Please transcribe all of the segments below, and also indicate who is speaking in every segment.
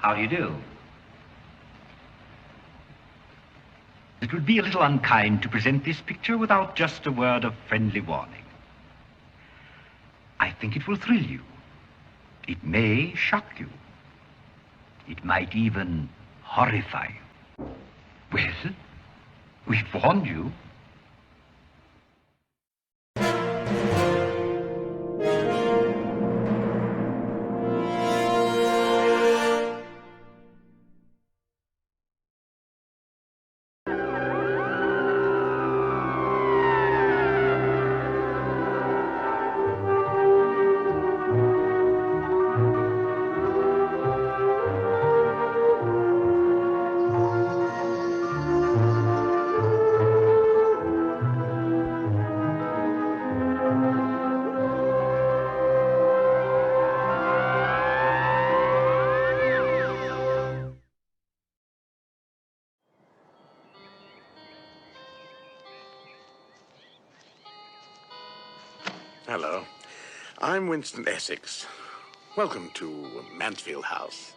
Speaker 1: How do you do? It would be a little unkind to present this picture without just a word of friendly warning. I think it will thrill you. It may shock you. It might even horrify you. Well, we've warned you.
Speaker 2: Hello. I'm Winston Essex. Welcome to Mansfield House.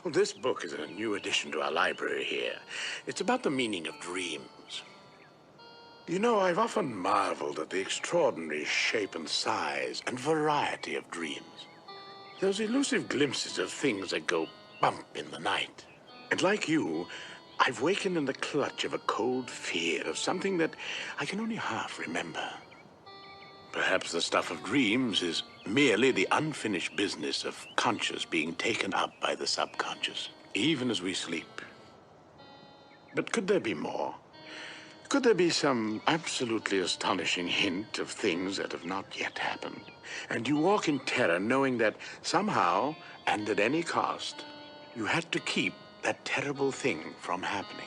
Speaker 2: Well, this book is a new addition to our library here. It's about the meaning of dreams. You know, I've often marveled at the extraordinary shape and size and variety of dreams. Those elusive glimpses of things that go bump in the night. And like you, I've wakened in the clutch of a cold fear of something that I can only half remember. Perhaps the stuff of dreams is merely the unfinished business of conscious being taken up by the subconscious, even as we sleep. But could there be more? Could there be some absolutely astonishing hint of things that have not yet happened? And you walk in terror knowing that somehow, and at any cost, you had to keep that terrible thing from happening.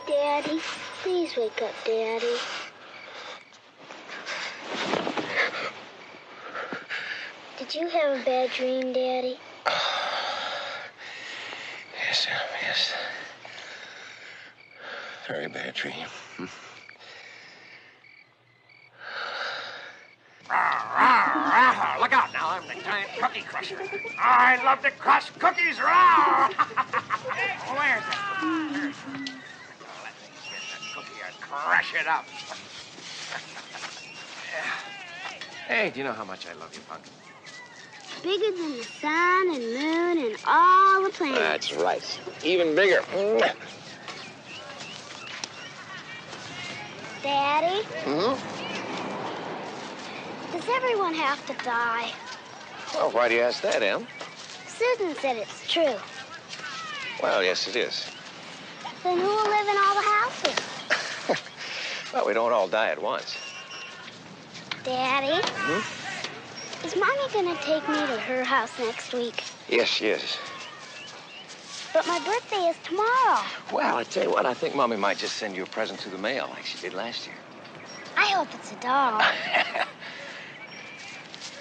Speaker 3: Daddy, please wake up, Daddy. Did you have a bad dream, Daddy?
Speaker 4: Yes, Sam, yes. Very bad dream.
Speaker 5: Look out now, I'm the giant cookie crusher. I love to crush cookies. Where's it? fresh it up. Hey, do you know how much I love you, Punk?
Speaker 3: Bigger than the sun and moon and all the planets.
Speaker 5: That's right. Even bigger.
Speaker 3: Daddy,
Speaker 5: Mm-hmm.
Speaker 3: does everyone have to die?
Speaker 5: Well, why do you ask that, Em?
Speaker 3: Susan said it's true.
Speaker 5: Well, yes, it is.
Speaker 3: Then who will live in all the houses?
Speaker 5: Well, we don't all die at once.
Speaker 3: Daddy,
Speaker 5: Hmm?
Speaker 3: is Mommy gonna take me to her house next week?
Speaker 5: Yes, she is.
Speaker 3: But my birthday is tomorrow.
Speaker 5: Well, I tell you what, I think Mommy might just send you a present through the mail like she did last year.
Speaker 3: I hope it's a doll.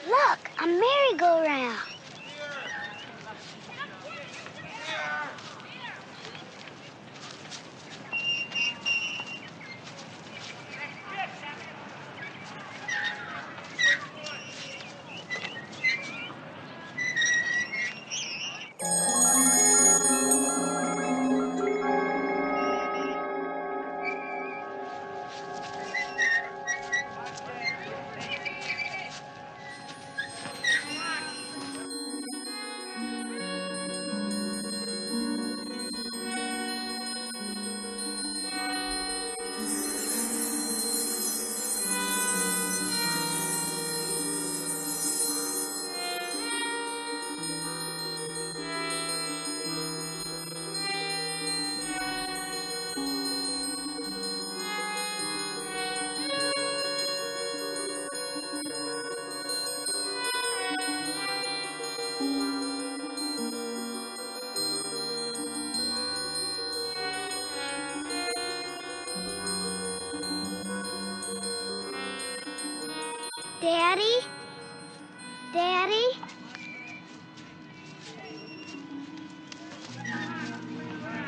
Speaker 3: Look, a merry-go-round. Daddy? Daddy?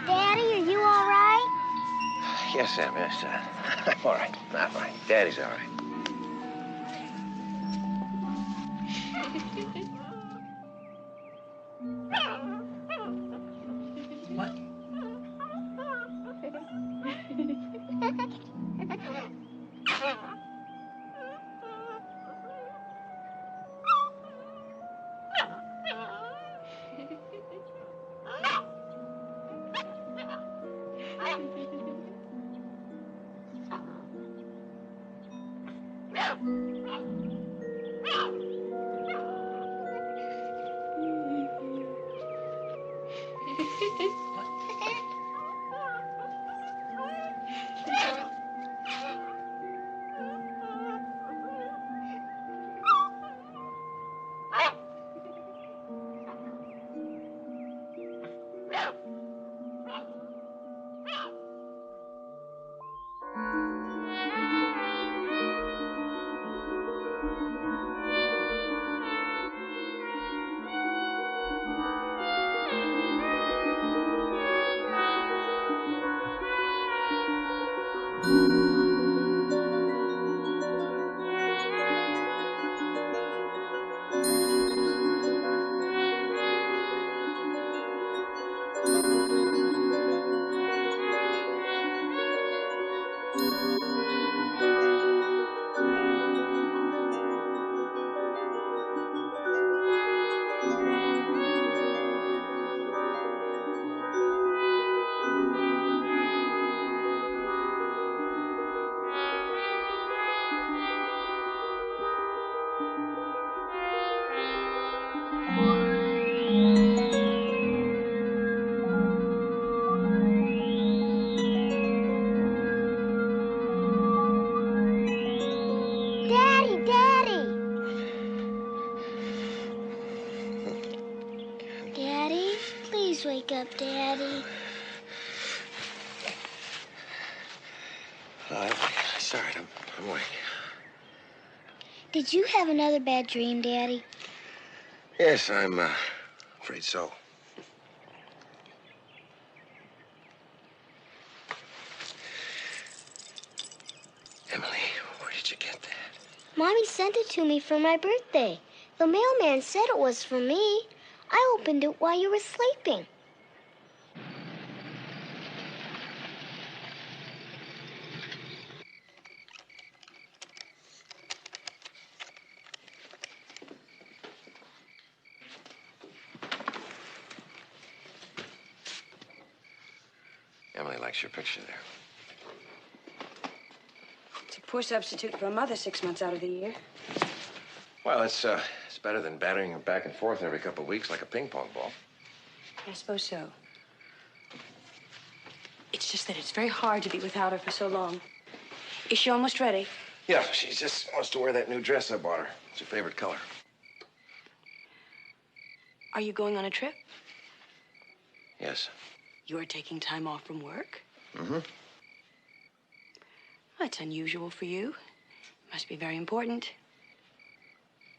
Speaker 3: Daddy, are you all right?
Speaker 5: Yes, Em, yes. I'm all right. I'm all right. Daddy's all right.
Speaker 1: What?
Speaker 3: Daddy, Daddy! Daddy, please wake up, Daddy.
Speaker 5: Sorry, I'm awake.
Speaker 3: Did you have another bad dream, Daddy?
Speaker 5: Yes, I'm afraid so. Emily, where did you get that?
Speaker 3: Mommy sent it to me for my birthday. The mailman said it was for me. I opened it while you were sleeping.
Speaker 5: Emily likes your picture there.
Speaker 6: It's a poor substitute for a mother 6 months out of the year.
Speaker 5: Well, it's better than battering her back and forth every couple of weeks like a ping pong ball.
Speaker 6: I suppose so. It's just that it's very hard to be without her for so long. Is she almost ready?
Speaker 5: Yeah, she just wants to wear that new dress I bought her. It's her favorite color.
Speaker 6: Are you going on a trip?
Speaker 5: Yes.
Speaker 6: You're taking time off from work?
Speaker 5: Mm-hmm.
Speaker 6: That's unusual for you. Must be very important.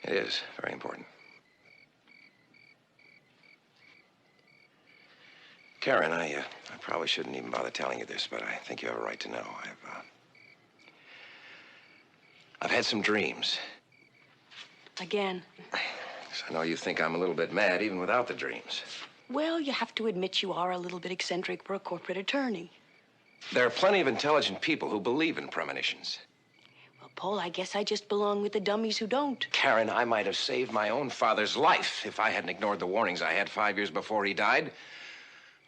Speaker 5: It is very important. Karen, I probably shouldn't even bother telling you this, but I think you have a right to know. I've had some dreams.
Speaker 6: Again?
Speaker 5: I know you think I'm a little bit mad even without the dreams.
Speaker 6: Well, you have to admit you are a little bit eccentric for a corporate attorney.
Speaker 5: There are plenty of intelligent people who believe in premonitions.
Speaker 6: Well, Paul, I guess I just belong with the dummies who don't.
Speaker 5: Karen, I might have saved my own father's life if I hadn't ignored the warnings I had 5 years before he died.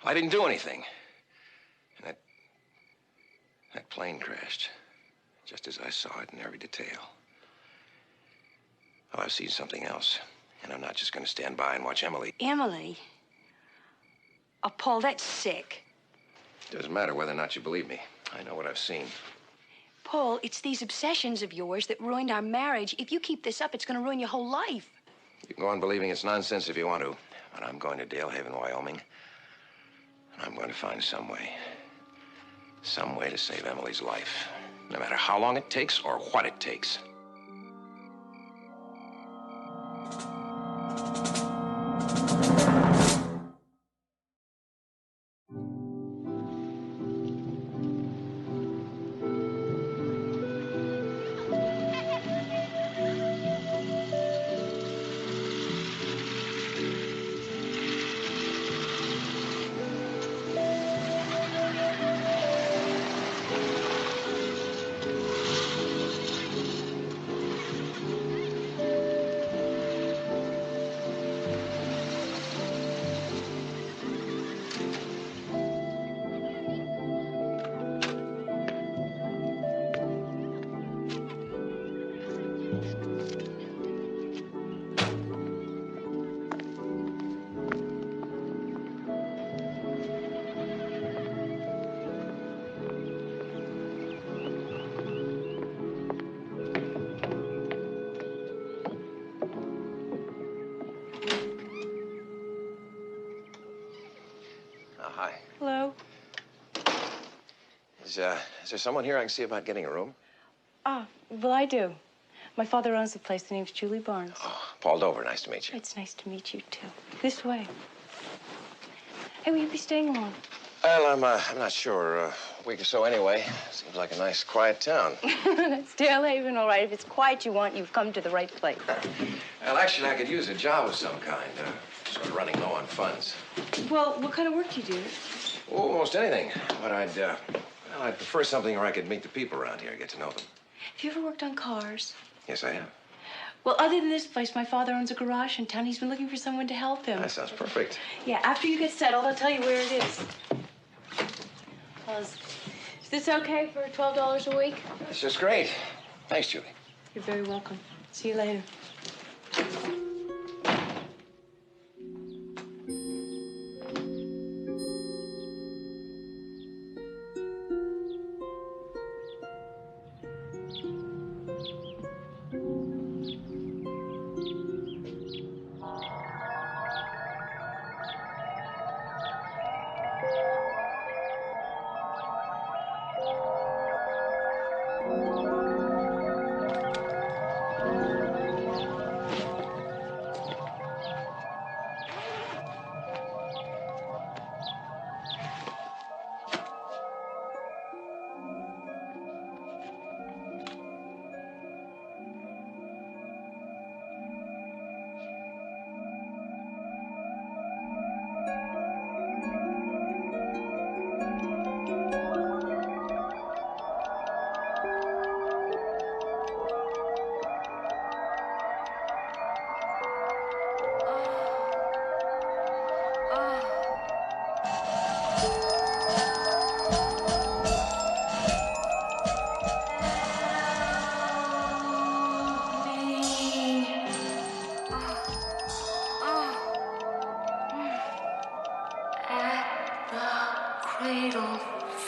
Speaker 5: I didn't do anything. And that plane crashed, just as I saw it in every detail. Oh, I've seen something else, and I'm not just going to stand by and watch Emily.
Speaker 6: Emily? Oh, Paul, that's sick.
Speaker 5: Doesn't matter whether or not you believe me. I know what I've seen.
Speaker 6: Paul, it's these obsessions of yours that ruined our marriage. If you keep this up, it's going to ruin your whole life.
Speaker 5: You can go on believing it's nonsense if you want to, but I'm going to Dale Haven, Wyoming. And I'm going to find some way to save Emily's life, no matter how long it takes or what it takes. Hi.
Speaker 6: Hello.
Speaker 5: Is there someone here I can see about getting a room?
Speaker 6: Ah, well, I do. My father owns the place. The name's Julie Barnes.
Speaker 5: Oh, Paul Dover. Nice to meet you.
Speaker 6: It's nice to meet you, too. This way. Hey, will you be staying long?
Speaker 5: Well, I'm not sure. A week or so anyway. Seems like a nice, quiet town.
Speaker 6: That's Dale Haven, all right. If it's quiet you want, you've come to the right place.
Speaker 5: Well, actually, I could use a job of some kind. Sort of running low on funds.
Speaker 6: Well, what kind of work do you do?
Speaker 5: Oh, almost anything. But I'd prefer something where I could meet the people around here, get to know them.
Speaker 6: Have you ever worked on cars?
Speaker 5: Yes, I have.
Speaker 6: Well, other than this place, my father owns a garage in town. He's been looking for someone to help him.
Speaker 5: That sounds perfect.
Speaker 6: Yeah, after you get settled, I'll tell you where it is. Well, is this okay for $12 a week?
Speaker 5: That's just great. Thanks, Julie.
Speaker 6: You're very welcome. See you later.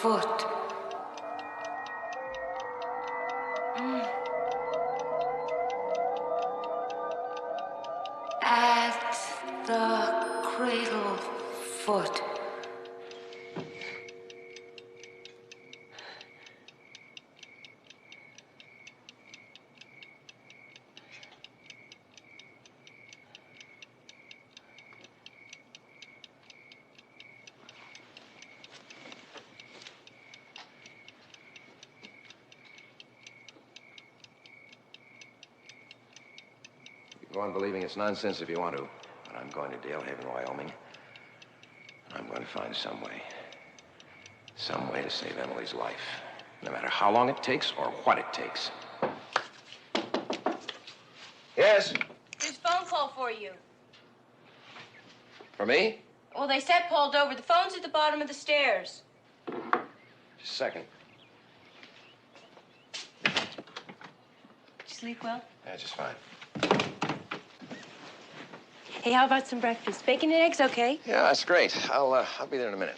Speaker 7: foot. At the cradle foot.
Speaker 5: Go on believing it's nonsense if you want to, but I'm going to Dalehaven, Wyoming. I'm going to find some way to save Emily's life, no matter how long it takes or what it takes. Yes?
Speaker 6: There's a phone call for you.
Speaker 5: For me?
Speaker 6: Well, they said pulled over. The phone's at the bottom of the stairs.
Speaker 5: Just a second.
Speaker 6: Did you sleep well?
Speaker 5: Yeah, just fine.
Speaker 6: Hey, how about some breakfast? Bacon and eggs, okay?
Speaker 5: Yeah, that's great. I'll be there in a minute.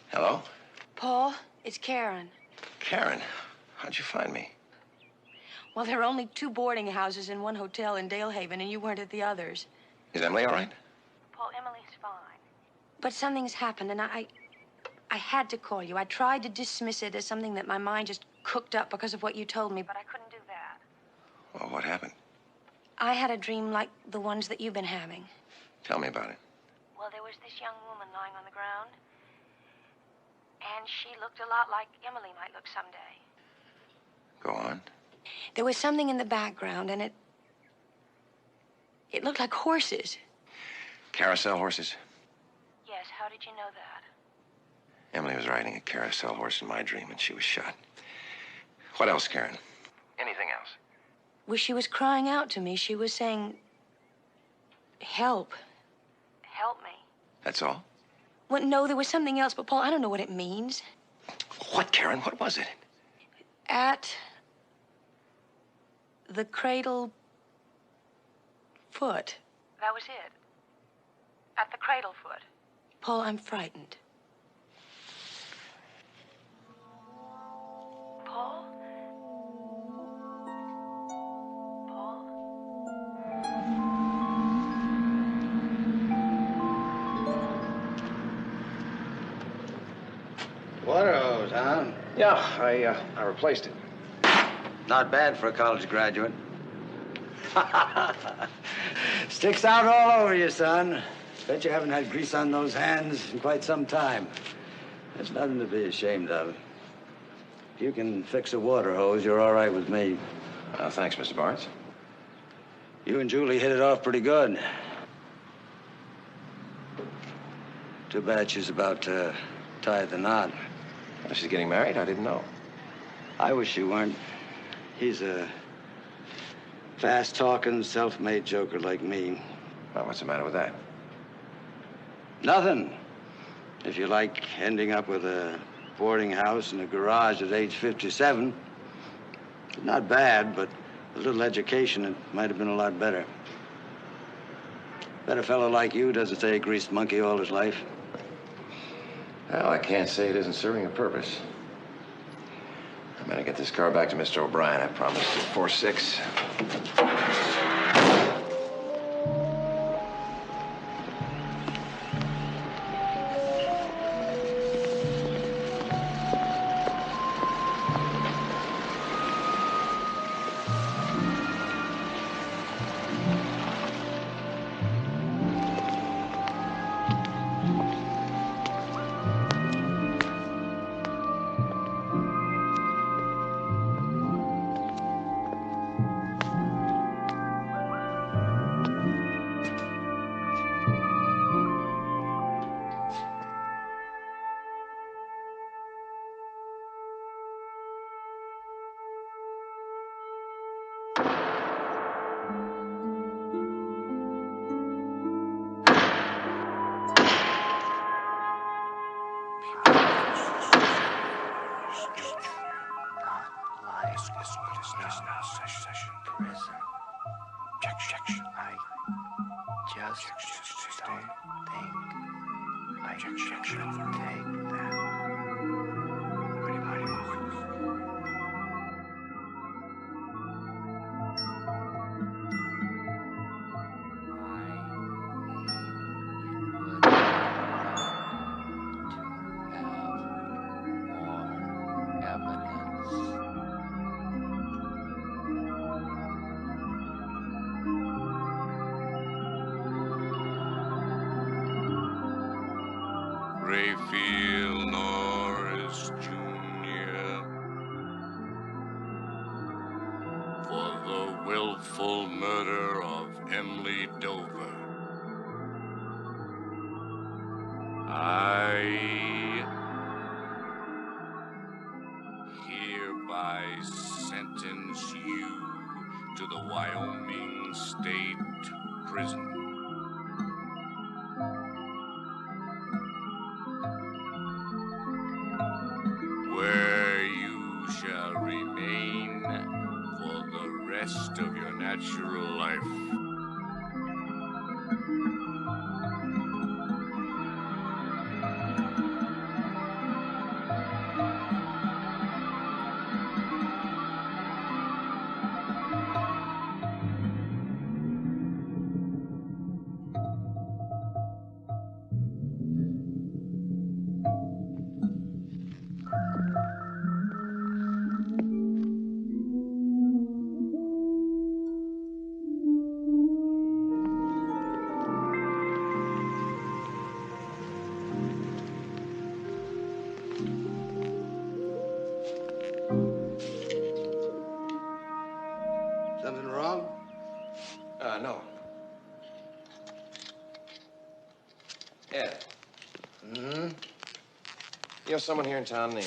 Speaker 5: Hello?
Speaker 6: Paul, it's Karen.
Speaker 5: Karen, how'd you find me?
Speaker 6: Well, there are only 2 boarding houses and 1 hotel in Dalehaven, and you weren't at the others.
Speaker 5: Is Emily all right?
Speaker 6: Paul, Emily's fine. But something's happened, and I had to call you. I tried to dismiss it as something that my mind just cooked up because of what you told me, but I couldn't do that.
Speaker 5: Well, what happened?
Speaker 6: I had a dream like the ones that you've been having.
Speaker 5: Tell me about it.
Speaker 6: Well, there was this young woman lying on the ground, and she looked a lot like Emily might look someday.
Speaker 5: Go on.
Speaker 6: There was something in the background, and it looked like horses.
Speaker 5: Carousel horses?
Speaker 6: Yes, how did you know that?
Speaker 5: Emily was riding a carousel horse in my dream, and she was shot. What else, Karen? Anything else?
Speaker 6: Well, she was crying out to me. She was saying, help. Help me.
Speaker 5: That's all?
Speaker 6: Well, no, there was something else, but Paul, I don't know what it means.
Speaker 5: What, Karen? What was it?
Speaker 6: At the cradle foot. That was it. At the cradle foot. Paul, I'm frightened. Paul? Paul?
Speaker 8: Water hose, huh?
Speaker 5: Yeah, I replaced it.
Speaker 8: Not bad for a college graduate. Sticks out all over you, son. Bet you haven't had grease on those hands in quite some time. There's nothing to be ashamed of. If you can fix a water hose, you're all right with me.
Speaker 5: Thanks, Mr. Barnes.
Speaker 8: You and Julie hit it off pretty good. Too bad she's about to tie the knot.
Speaker 5: Well, she's getting married? I didn't know.
Speaker 8: I wish she weren't. He's a fast-talking, self-made joker like me.
Speaker 5: Well, what's the matter with that?
Speaker 8: Nothing. If you like ending up with a boarding house and a garage at age 57, not bad, but a little education, it might have been a lot better. Bet a fellow like you doesn't stay a greased monkey all his life.
Speaker 5: Well, I can't say it isn't serving a purpose. I'm gonna get this car back to Mr. O'Brien. I promised you 4-6.
Speaker 2: I should take that. Pretty mighty Moses.
Speaker 9: Raphael Norris Jr. for the willful murder of Emily Dover. I hereby sentence you to the Wyoming State Prison. Where you shall remain for the rest of your natural life.
Speaker 8: Something wrong?
Speaker 5: No. Ed.
Speaker 8: Mm-hmm.
Speaker 5: You know someone here in town named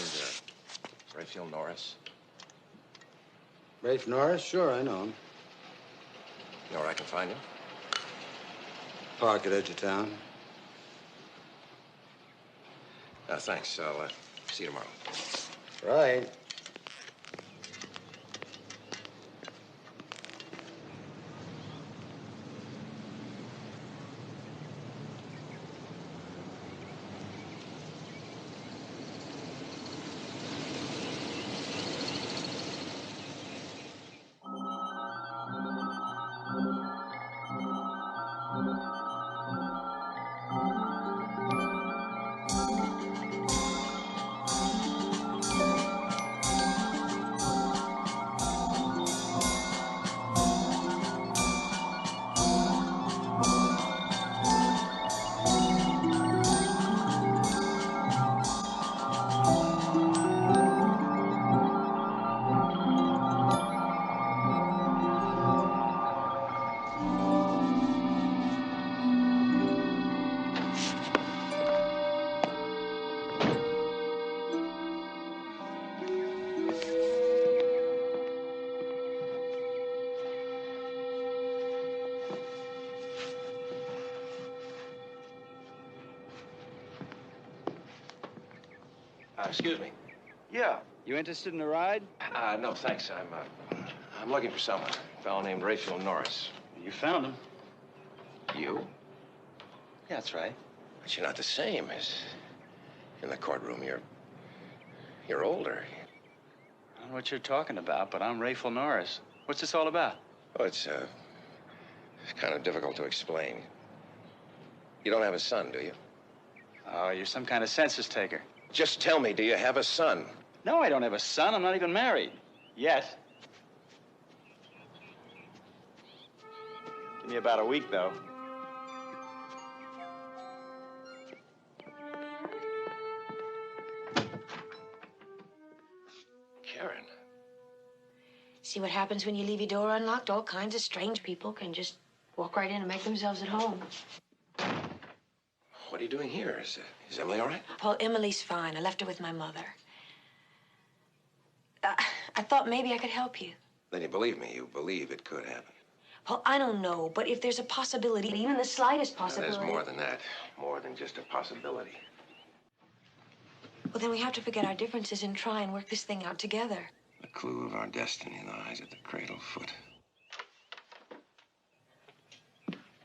Speaker 5: Raphael Norris?
Speaker 8: Rafe Norris? Sure, I know him.
Speaker 5: You know where I can find him?
Speaker 8: Park at edge of town.
Speaker 5: Thanks. I'll see you tomorrow.
Speaker 8: Right.
Speaker 5: Excuse me.
Speaker 8: Yeah. You interested in a ride?
Speaker 5: No, thanks. I'm looking for someone. A fellow named Raphael Norris.
Speaker 8: You found him.
Speaker 5: You?
Speaker 8: Yeah, that's right.
Speaker 5: But you're not the same as in the courtroom. You're older.
Speaker 8: I don't know what you're talking about, but I'm Raphael Norris. What's this all about?
Speaker 5: Oh, it's kind of difficult to explain. You don't have a son, do you?
Speaker 8: Oh, you're some kind of census taker.
Speaker 5: Just tell me, do you have a son?
Speaker 8: No, I don't have a son. I'm not even married. Yet. Give me about a week, though.
Speaker 5: Karen.
Speaker 6: See what happens when you leave your door unlocked? All kinds of strange people can just walk right in and make themselves at home.
Speaker 5: What are you doing here? Is Emily all right?
Speaker 6: Paul, Emily's fine. I left her with my mother. I thought maybe I could help you.
Speaker 5: Then you believe me. You believe it could happen.
Speaker 6: Paul, I don't know, but if there's a possibility, even the slightest possibility...
Speaker 5: There's more than that. More than just a possibility.
Speaker 6: Well, then we have to forget our differences and try and work this thing out together.
Speaker 5: The clue of our destiny lies at the cradle foot.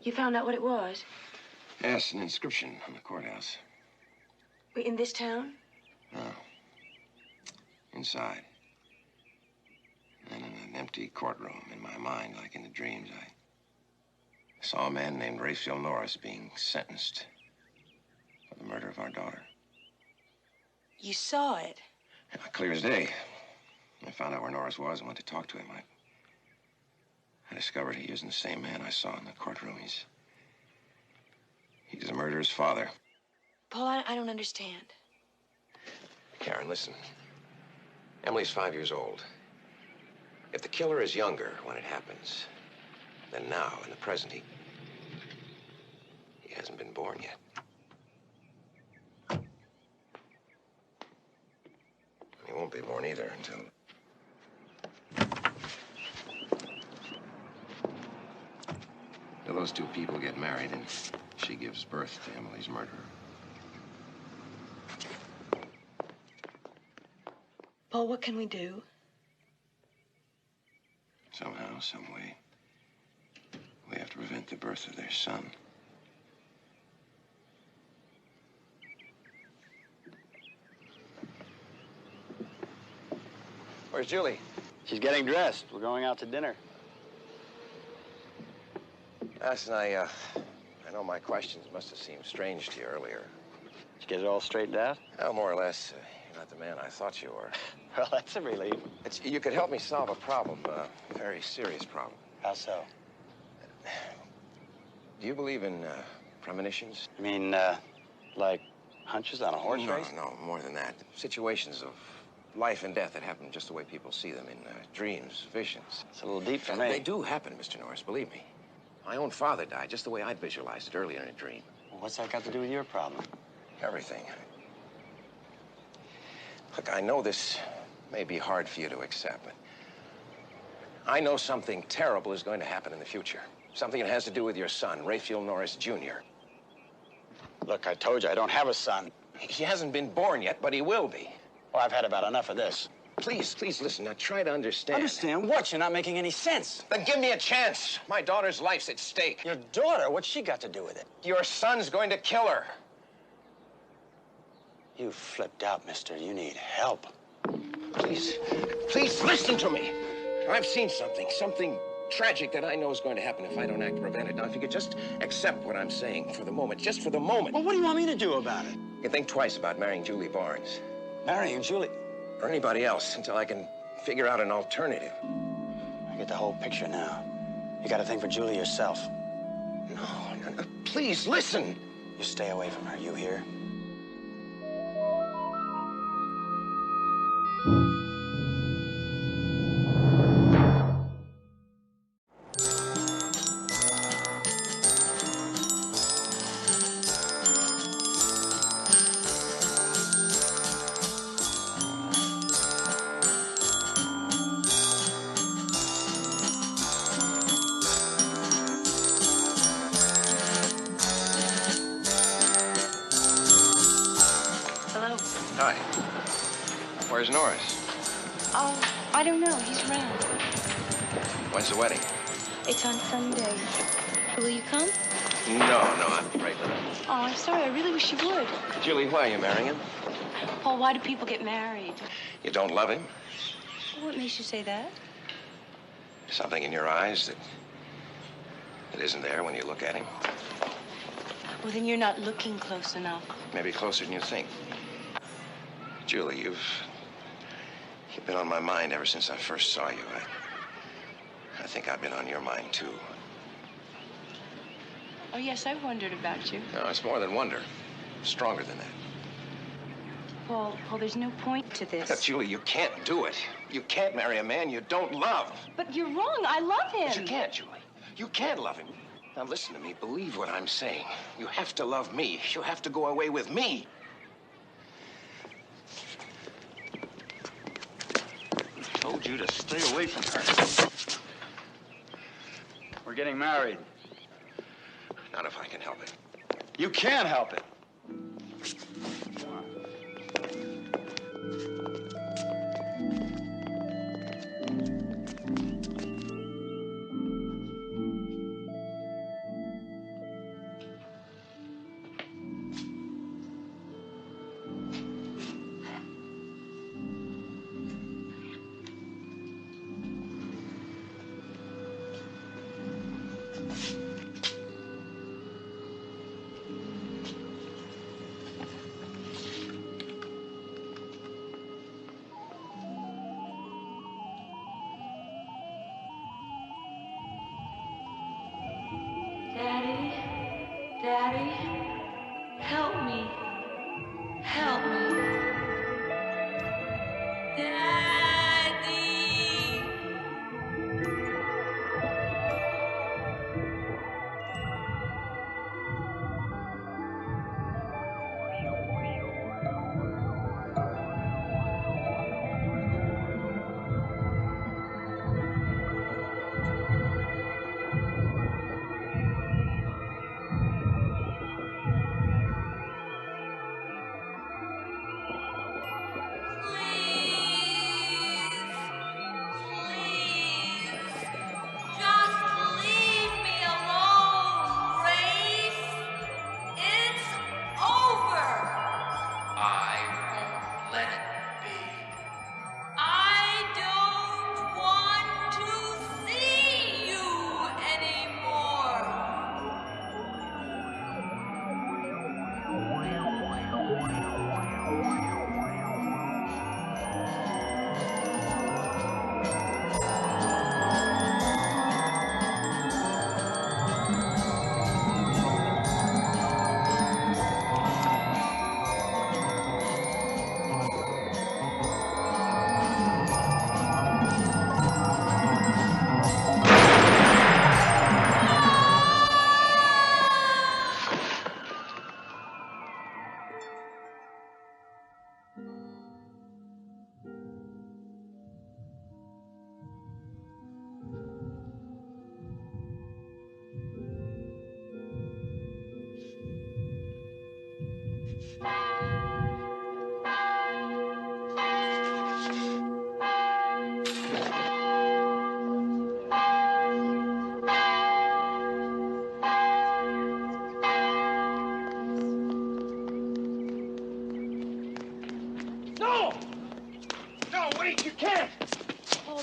Speaker 6: You found out what it was?
Speaker 5: Yes, an inscription on the courthouse.
Speaker 6: Wait, in this town?
Speaker 5: No. Inside. And in an empty courtroom in my mind, like in the dreams, I saw a man named Raphael Norris being sentenced for the murder of our daughter.
Speaker 6: You saw it?
Speaker 5: Yeah, clear as day. I found out where Norris was and went to talk to him. I discovered he isn't the same man I saw in the courtroom. He's the murderer's father.
Speaker 6: Paul, I don't understand.
Speaker 5: Karen, listen. Emily's 5 years old. If the killer is younger when it happens, then now, in the present, he hasn't been born yet. He won't be born either until those two people get married and she gives birth to Emily's murderer.
Speaker 6: Paul, what can we do?
Speaker 5: Somehow, some way, we have to prevent the birth of their son. Where's Julie?
Speaker 8: She's getting dressed. We're going out to dinner.
Speaker 5: Listen, I know my questions must have seemed strange to you earlier.
Speaker 8: Did you get it all straightened out?
Speaker 5: Well, more or less. You're not the man I thought you were.
Speaker 8: Well, that's a relief.
Speaker 5: You could help me solve a problem, a very serious problem.
Speaker 8: How so?
Speaker 5: Do you believe in premonitions?
Speaker 8: You mean, like hunches on a horse race?
Speaker 5: No, more than that. Situations of life and death that happen just the way people see them in dreams, visions.
Speaker 8: It's a little deep for me.
Speaker 5: They do happen, Mr. Norris, believe me. My own father died just the way I'd visualized it earlier in a dream.
Speaker 8: Well, what's that got to do with your problem?
Speaker 5: Everything. Look, I know this may be hard for you to accept, but I know something terrible is going to happen in the future. Something that has to do with your son, Raphael Norris, Jr.
Speaker 8: Look, I told you, I don't have a son.
Speaker 5: He hasn't been born yet, but he will be.
Speaker 8: Well, I've had about enough of this.
Speaker 5: Please listen. Now try to understand.
Speaker 8: Understand what? You're not making any sense.
Speaker 5: Then give me a chance. My daughter's life's at stake.
Speaker 8: Your daughter? What's she got to do with it?
Speaker 5: Your son's going to kill her.
Speaker 8: You flipped out, mister. You need help.
Speaker 5: Please listen to me. I've seen something tragic that I know is going to happen if I don't act to prevent it. Now, if you could just accept what I'm saying for the moment, just for the moment.
Speaker 8: Well, what do you want me to do about it?
Speaker 5: You can think twice about marrying Julie Barnes.
Speaker 8: Marrying Julie?
Speaker 5: Or anybody else until I can figure out an alternative.
Speaker 8: I get the whole picture now. You got to think for Julie yourself.
Speaker 5: No, please listen.
Speaker 8: You stay away from her, you hear?
Speaker 5: Hi. Where's Norris?
Speaker 6: Oh, I don't know. He's around.
Speaker 5: When's the wedding?
Speaker 6: It's on Sunday. Will you come?
Speaker 5: No, I'm afraid not.
Speaker 6: Oh, I'm sorry. I really wish you would.
Speaker 5: Julie, why are you marrying him?
Speaker 6: Paul, why do people get married?
Speaker 5: You don't love him?
Speaker 6: What makes you say that?
Speaker 5: Something in your eyes that isn't there when you look at him?
Speaker 6: Well, then you're not looking close enough.
Speaker 5: Maybe closer than you think. Julie, you've been on my mind ever since I first saw you. I think I've been on your mind, too.
Speaker 6: Oh, yes, I wondered about you.
Speaker 5: No, it's more than wonder. Stronger than that.
Speaker 6: Paul, there's no point to this.
Speaker 5: But, Julie, you can't do it. You can't marry a man you don't love.
Speaker 6: But you're wrong. I love him.
Speaker 5: But you can't, Julie. You can't love him. Now, listen to me. Believe what I'm saying. You have to love me. You have to go away with me.
Speaker 8: I told you to stay away from her. We're getting married.
Speaker 5: Not if I can help it.
Speaker 8: You can't help it.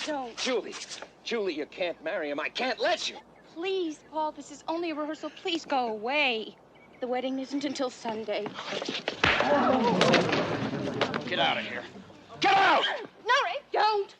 Speaker 6: don't.
Speaker 5: Julie, you can't marry him. I can't let you.
Speaker 6: Please, Paul, this is only a rehearsal. Please go away. The wedding isn't until Sunday.
Speaker 5: Get out of here. Get out!
Speaker 6: No, Ray, don't.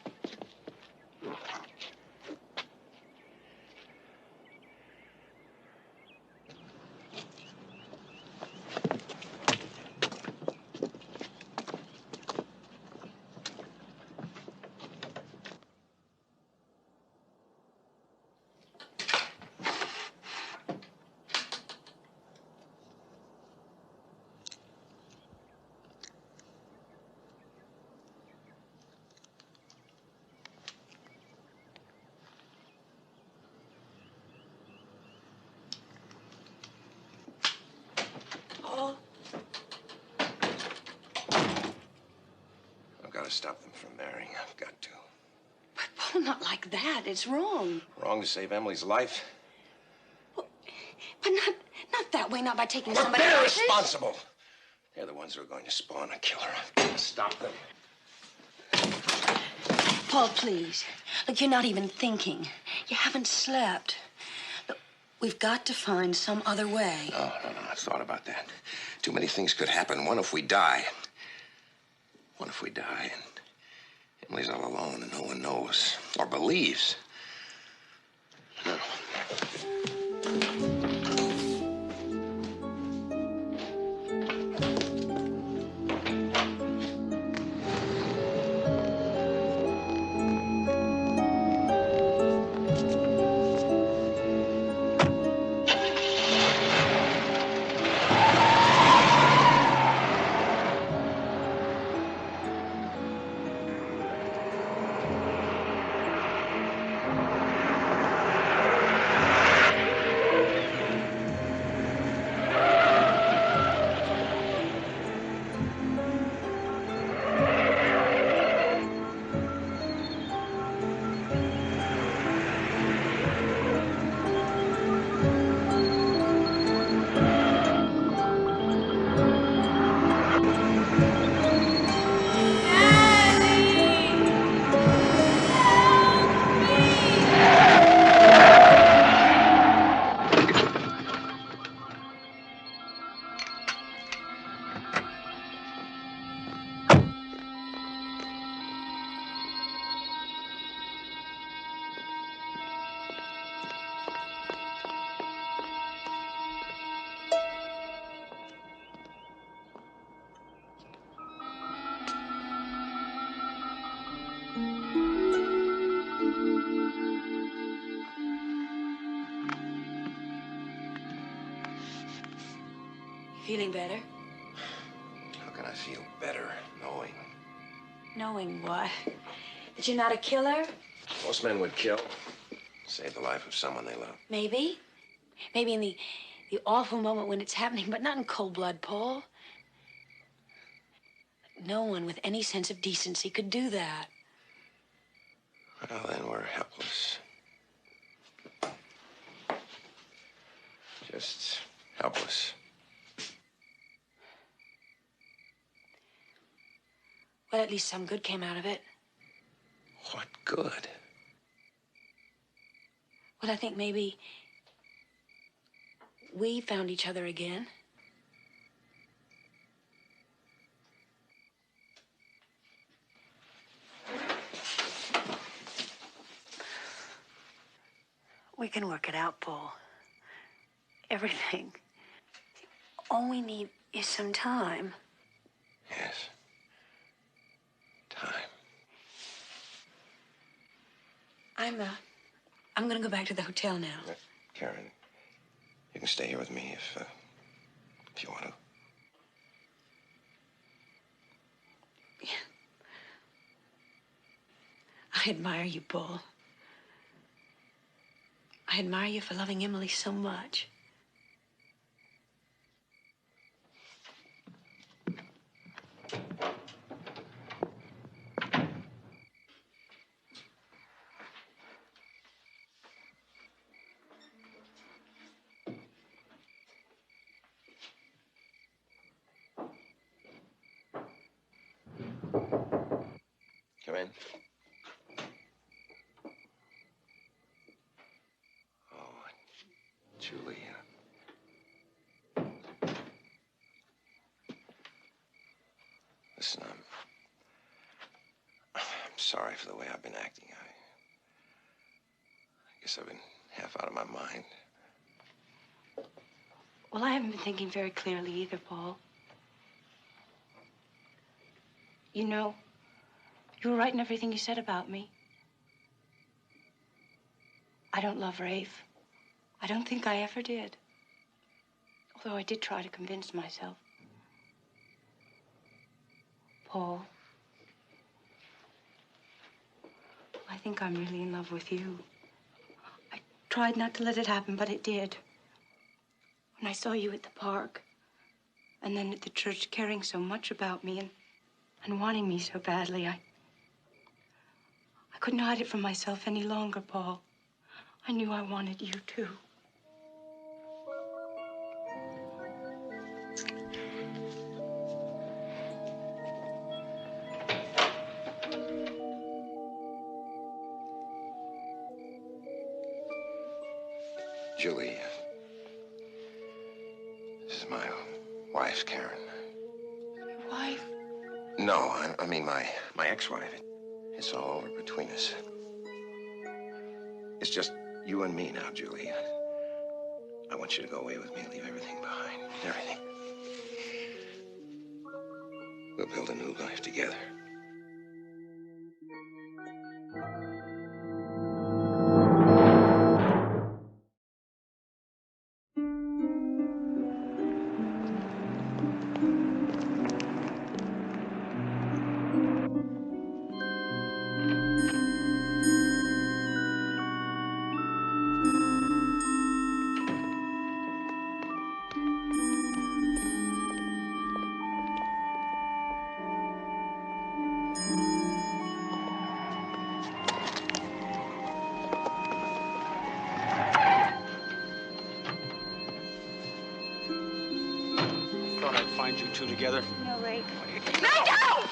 Speaker 5: I've got to stop them from marrying. I've got to.
Speaker 6: But, Paul, not like that. It's wrong.
Speaker 5: Wrong to save Emily's life?
Speaker 6: Well, but not that way, not by taking
Speaker 5: But
Speaker 6: somebody
Speaker 5: they're
Speaker 6: else's.
Speaker 5: responsible. They're the ones who are going to spawn a killer. I've got to stop them.
Speaker 6: Paul, please. Look, you're not even thinking. You haven't slept. Look, we've got to find some other way.
Speaker 5: No. I've thought about that. Too many things could happen. What if we die and Emily's all alone and no one knows or believes? No.
Speaker 6: Feeling better?
Speaker 5: How can I feel better knowing?
Speaker 6: Knowing what? That you're not a killer?
Speaker 5: Most men would kill, save the life of someone they love.
Speaker 6: Maybe. Maybe in the awful moment when it's happening, but not in cold blood, Paul. No one with any sense of decency could do that.
Speaker 5: Well, then we're helpless. Just helpless.
Speaker 6: Well, at least some good came out of it.
Speaker 5: What good?
Speaker 6: Well, I think maybe we found each other again. We can work it out, Paul. Everything. All we need is some time.
Speaker 5: Yes. Time.
Speaker 6: I'm gonna go back to the hotel now.
Speaker 5: Karen, you can stay here with me if you want to.
Speaker 6: I admire you, Paul. I admire you for loving Emily so much.
Speaker 5: Come in. Listen, I'm sorry for the way I've been acting. I guess I've been half out of my mind.
Speaker 6: Well, I haven't been thinking very clearly either, Paul. You know, you were right in everything you said about me. I don't love Rafe. I don't think I ever did. Although I did try to convince myself. Paul, I think I'm really in love with you. I tried not to let it happen, but it did. When I saw you at the park, and then at the church caring so much about me and wanting me so badly, I couldn't hide it from myself any longer, Paul. I knew I wanted you too.
Speaker 5: Julie, this is my wife, Karen.
Speaker 6: Your wife?
Speaker 5: No, I mean my ex-wife. It's all over between us. It's just you and me now, Julie. I want you to go away with me, leave everything behind. Everything. We'll build a new life together.
Speaker 8: Thought I'd find you two together.
Speaker 6: No, Ray.
Speaker 7: No, no!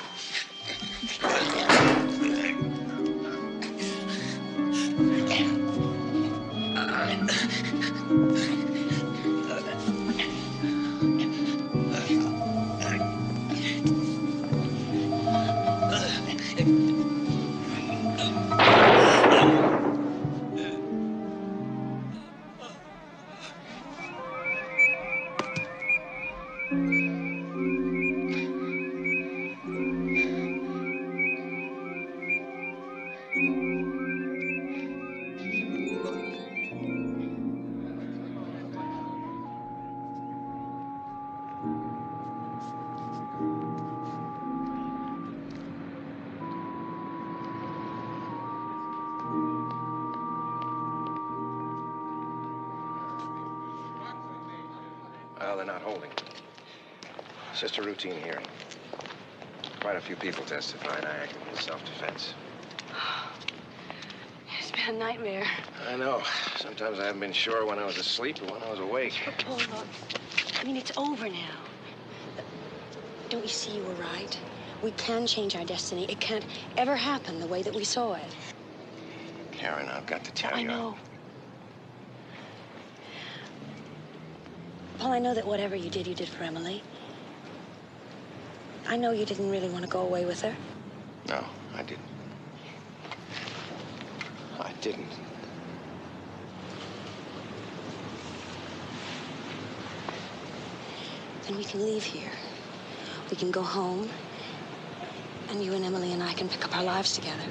Speaker 5: Well, they're not holding. It's just a routine hearing. Quite a few people testifying. I acted in self-defense.
Speaker 6: It's been a nightmare.
Speaker 5: I know. Sometimes I haven't been sure when I was asleep or when I was awake.
Speaker 6: But Paul, look, I mean, it's over now. Don't you see you were right? We can change our destiny. It can't ever happen the way that we saw it.
Speaker 5: Karen, I've got to tell
Speaker 6: I
Speaker 5: you.
Speaker 6: know. Paul, I know that whatever you did for Emily. I know you didn't really want to go away with her.
Speaker 5: No, I didn't. I didn't.
Speaker 6: Then we can leave here. We can go home, and you and Emily and I can pick up our lives together.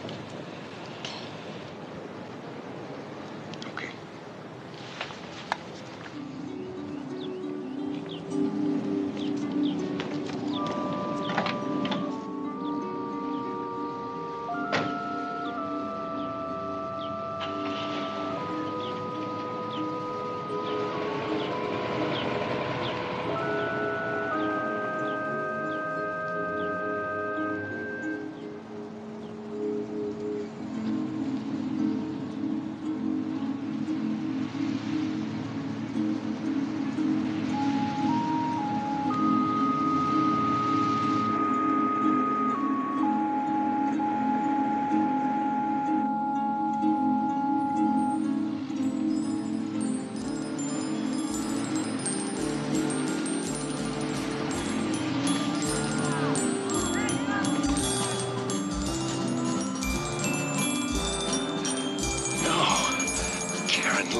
Speaker 5: Okay.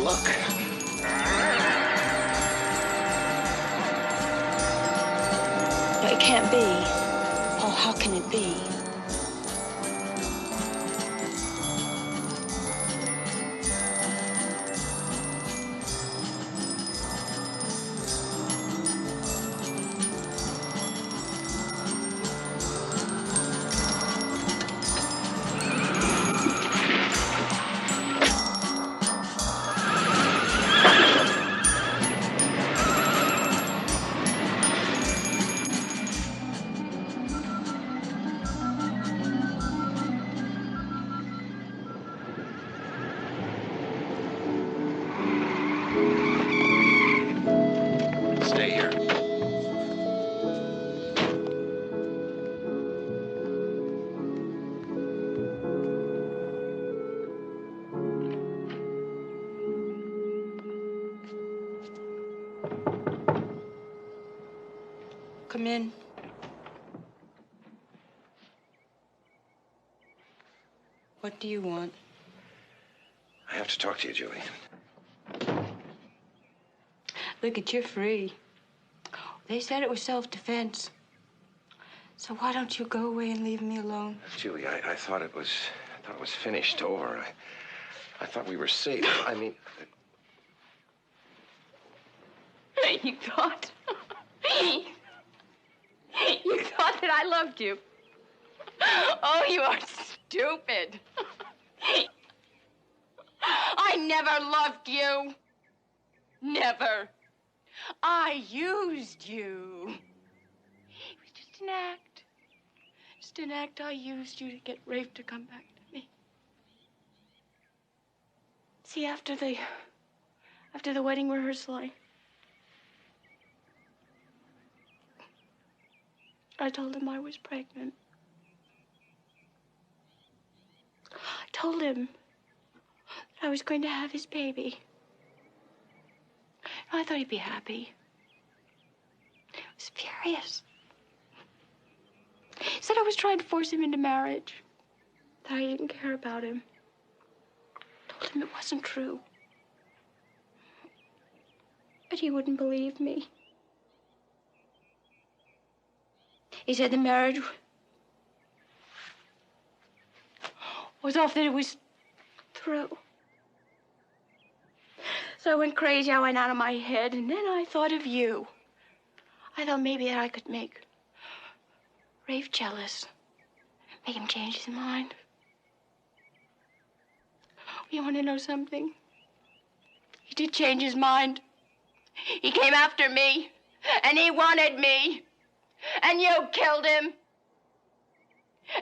Speaker 5: look.
Speaker 6: No, it can't be. Paul, how can it be?
Speaker 5: Stay here.
Speaker 6: Come in. What do you want?
Speaker 5: I have to talk to you, Julie.
Speaker 6: Look, you're free. They said it was self-defense. So why don't you go away and leave me alone?
Speaker 5: Julie, I thought it was finished, over. I thought we were safe. I mean...
Speaker 6: You thought? You thought that I loved you? Oh, you are stupid. I never loved you. Never. I used you. It was just an act. Just an act. I used you to get Rafe to come back to me. See, after the wedding rehearsal, I told him I was pregnant. I told him that I was going to have his baby. I thought he'd be happy. I was furious. He said I was trying to force him into marriage, that I didn't care about him. I told him it wasn't true. But he wouldn't believe me. He said the marriage was off, that it was through. So I went crazy. I went out of my head, and then I thought of you. I thought maybe that I could make Rafe jealous, make him change his mind. You want to know something? He did change his mind. He came after me, and he wanted me. And you killed him.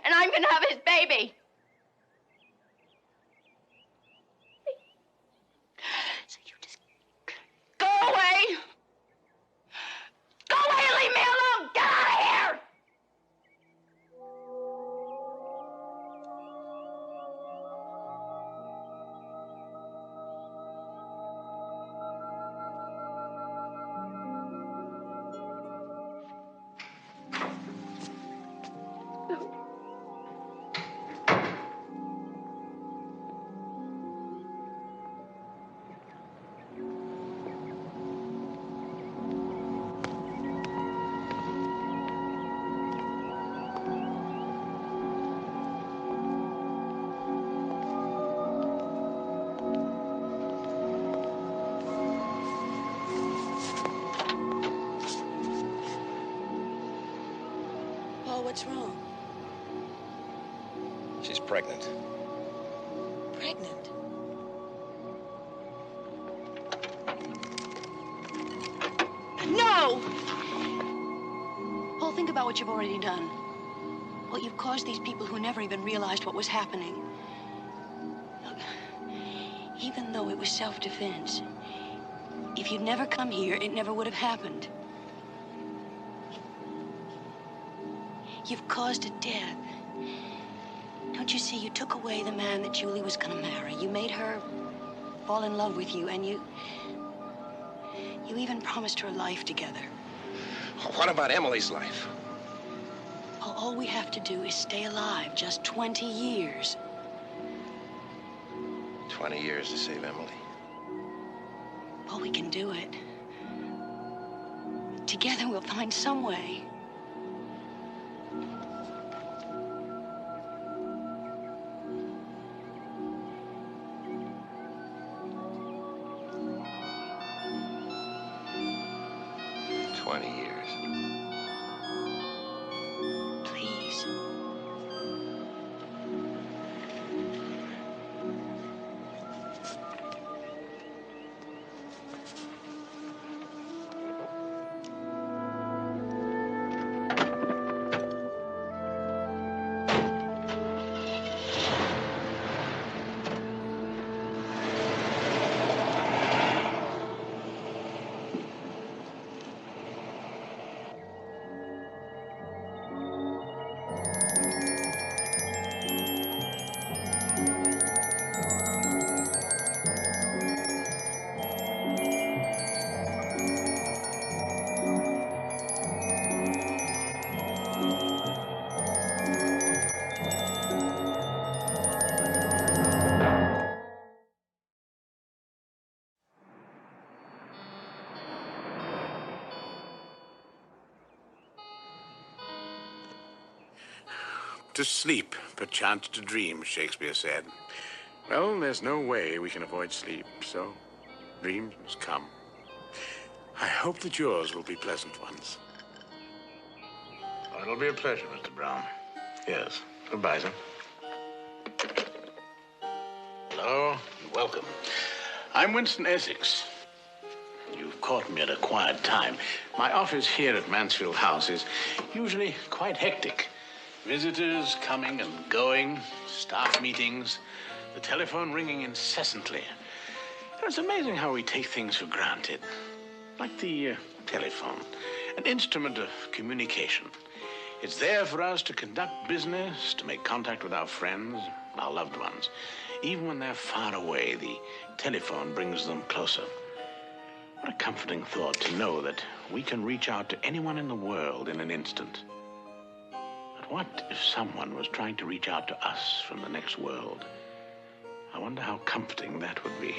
Speaker 6: And I'm gonna have his baby. So you just go away. Go away and leave me alone. Get out of here. What's wrong?
Speaker 5: She's pregnant.
Speaker 6: Pregnant? No! Paul, think about what you've already done. What you've caused these people who never even realized what was happening. Look, even though it was self-defense, if you'd never come here, it never would have happened. You've caused a death. Don't you see, you took away the man that Julie was gonna marry. You made her fall in love with you, and you even promised her a life together.
Speaker 5: What about Emily's life?
Speaker 6: All we have to do is stay alive, just 20 years.
Speaker 5: 20 years to save Emily.
Speaker 6: Oh, we can do it. Together we'll find some way. Please.
Speaker 2: To sleep, perchance to dream, Shakespeare said. Well, there's no way we can avoid sleep, so dreams must come. I hope that yours will be pleasant ones.
Speaker 10: Oh, it'll be a pleasure, Mr. Brown. Yes. Goodbye, sir. Hello. Welcome. I'm Winston Essex. You've caught me at a quiet time. My office here at Mansfield House is usually quite hectic. Visitors coming and going, staff meetings, the telephone ringing incessantly. It's amazing how we take things for granted. Like the telephone, an instrument of communication. It's there for us to conduct business, to make contact with our friends, our loved ones. Even when they're far away, the telephone brings them closer. What a comforting thought to know that we can reach out to anyone in the world in an instant. What if someone was trying to reach out to us from the next world? I wonder how comforting that would be.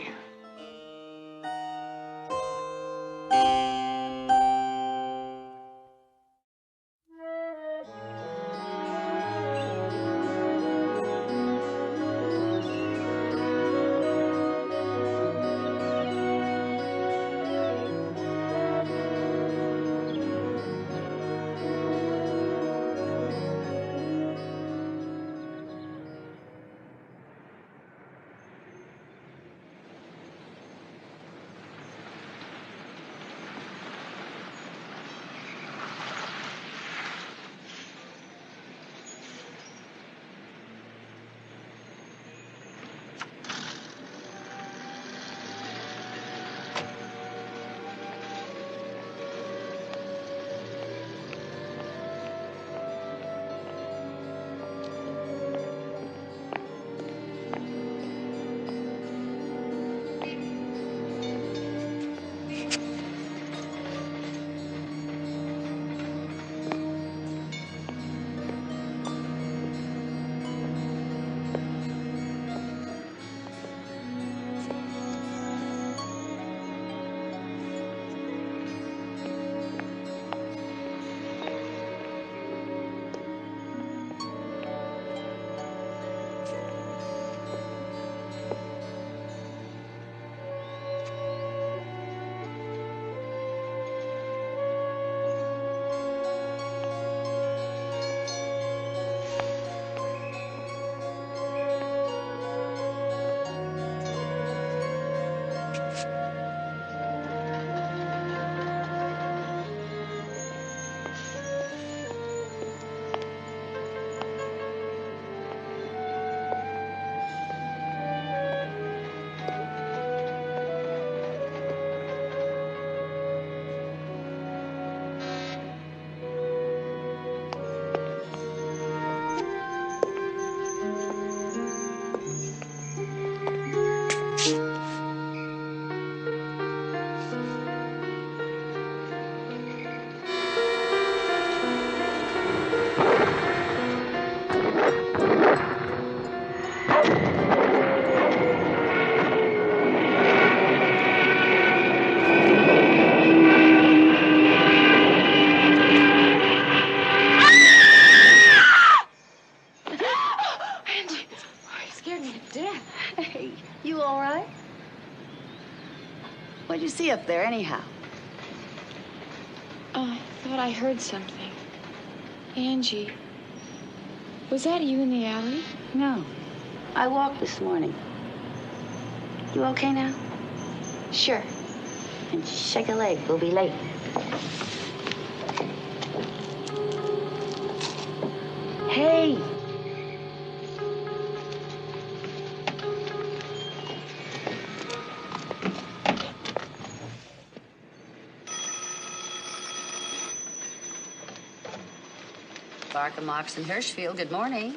Speaker 11: see up there, anyhow?
Speaker 12: Oh, I thought I heard something. Angie, was that you in the alley?
Speaker 11: No. I walked this morning. You okay now?
Speaker 12: Sure.
Speaker 11: And shake a leg. We'll be late. Hey! Barker, Mox, and Hirschfield, good morning.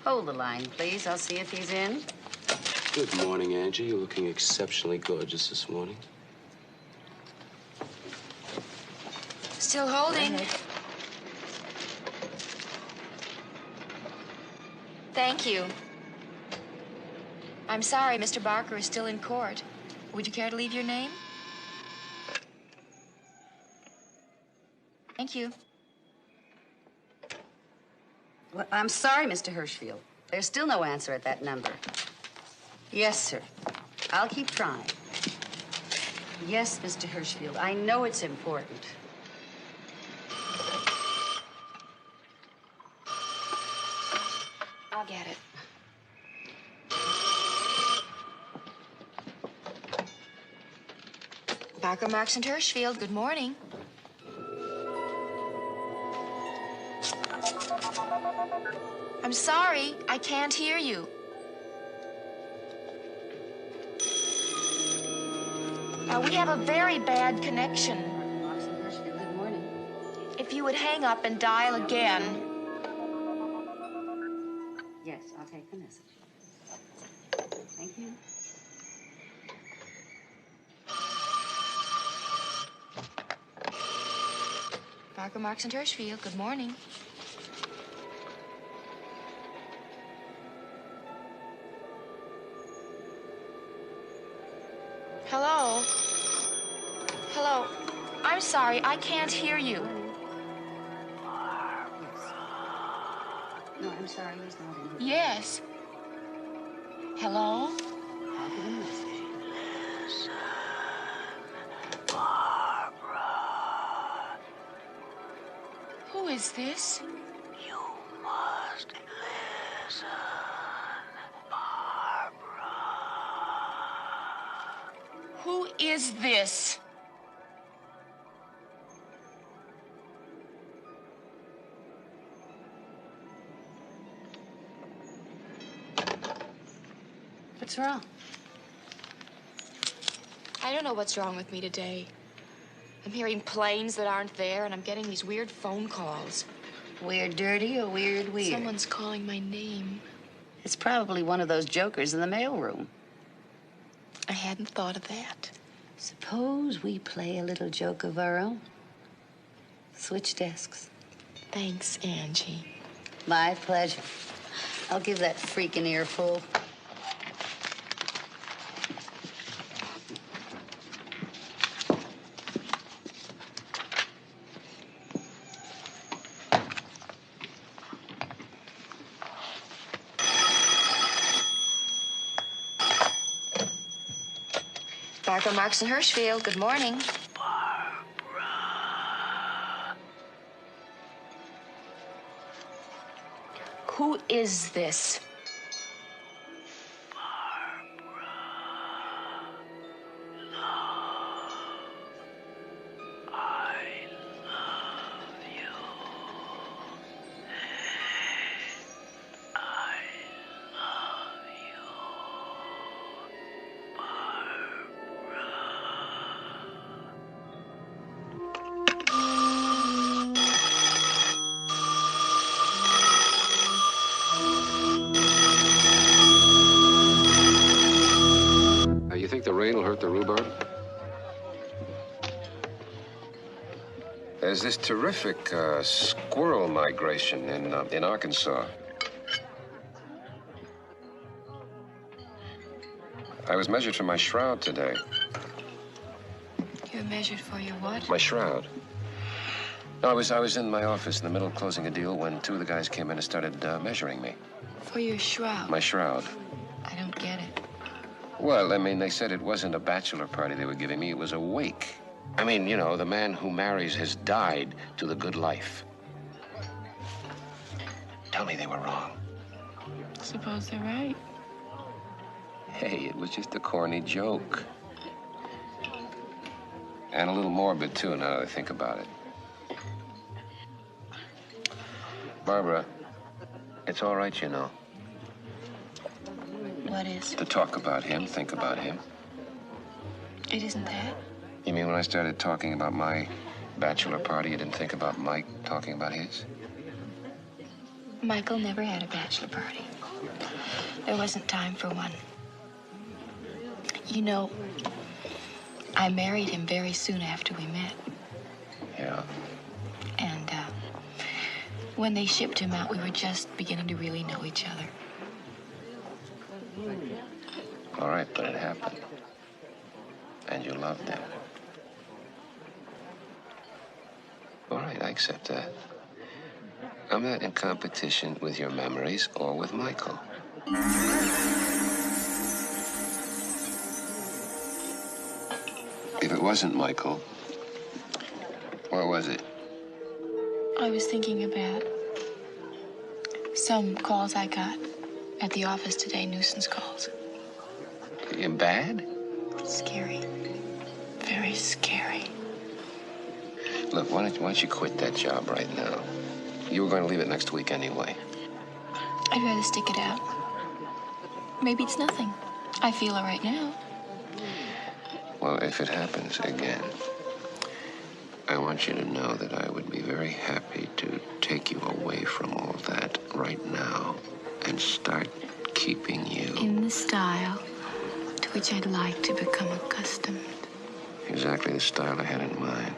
Speaker 11: Hold the line, please. I'll see if he's in.
Speaker 13: Good morning, Angie. You're looking exceptionally gorgeous this morning.
Speaker 6: Still holding. Thank you. I'm sorry, Mr. Barker is still in court. Would you care to leave your name? Thank you.
Speaker 11: Well, I'm sorry, Mr. Hirschfield. There's still no answer at that number. Yes, sir. I'll keep trying. Yes, Mr. Hirschfield, I know it's important.
Speaker 6: I'll get it. Barker, Marks, and Hirschfield, good morning. I'm sorry, I can't hear you. We have a very bad connection.
Speaker 11: Good morning.
Speaker 6: If you would hang up and dial again.
Speaker 11: Yes, I'll take the message. Thank you.
Speaker 6: Barker, Marks, and Hirschfield, good morning. Hello? Hello? I'm sorry, I can't hear you.
Speaker 11: No, I'm sorry, he's not in here.
Speaker 6: Yes. Hello?
Speaker 11: I'll give him a message.
Speaker 6: Who is this?
Speaker 7: You must listen, Barbara.
Speaker 6: Who is this?
Speaker 11: What's wrong?
Speaker 6: I don't know what's wrong with me today. I'm hearing planes that aren't there, and I'm getting these weird phone calls.
Speaker 11: Weird dirty or weird weird?
Speaker 6: Someone's calling my name.
Speaker 11: It's probably one of those jokers in the mailroom.
Speaker 6: I hadn't thought of that.
Speaker 11: Suppose we play a little joke of our own. Switch desks.
Speaker 6: Thanks, Angie.
Speaker 11: My pleasure. I'll give that freak an earful.
Speaker 6: Barker, Marks, and Hirschfield, good morning.
Speaker 7: Barbara.
Speaker 6: Who is this?
Speaker 7: Barbara. Love. I love you. I love you.
Speaker 13: You think the rain will hurt the rhubarb? There's this terrific squirrel migration in Arkansas. I was measured for my shroud today.
Speaker 6: You're measured for your what?
Speaker 13: My shroud. No, I was in my office in the middle of closing a deal when two of the guys came in and started measuring me.
Speaker 6: For your shroud.
Speaker 13: My shroud.
Speaker 6: I don't get it.
Speaker 13: Well, I mean, they said it wasn't a bachelor party they were giving me. It was a wake. I mean, you know, the man who marries has died to the good life. Tell me they were wrong.
Speaker 12: Suppose they're right.
Speaker 13: Hey, it was just a corny joke. And a little morbid, too, now that I think about it. Barbara, it's all right, you know.
Speaker 12: What is?
Speaker 13: To talk about him, think about him.
Speaker 12: It isn't that.
Speaker 13: You mean when I started talking about my bachelor party, you didn't think about Mike talking about his?
Speaker 12: Michael never had a bachelor party. There wasn't time for one. You know, I married him very soon after we met.
Speaker 13: Yeah.
Speaker 12: And when they shipped him out, we were just beginning to really know each other.
Speaker 13: All right, but it happened. And you loved him. All right, I accept that. I'm not in competition with your memories or with Michael. If it wasn't Michael, what was it?
Speaker 12: I was thinking about some calls I got at the office today, nuisance calls.
Speaker 13: You bad?
Speaker 12: Scary. Very scary.
Speaker 13: Look, why don't you quit that job right now? You were going to leave it next week anyway.
Speaker 12: I'd rather stick it out. Maybe it's nothing. I feel it right now.
Speaker 13: Well, if it happens again, I want you to know that I would be very happy to take you away from all that right now and start keeping you.
Speaker 12: In the style to which I'd like to become accustomed.
Speaker 13: Exactly the style I had in mind.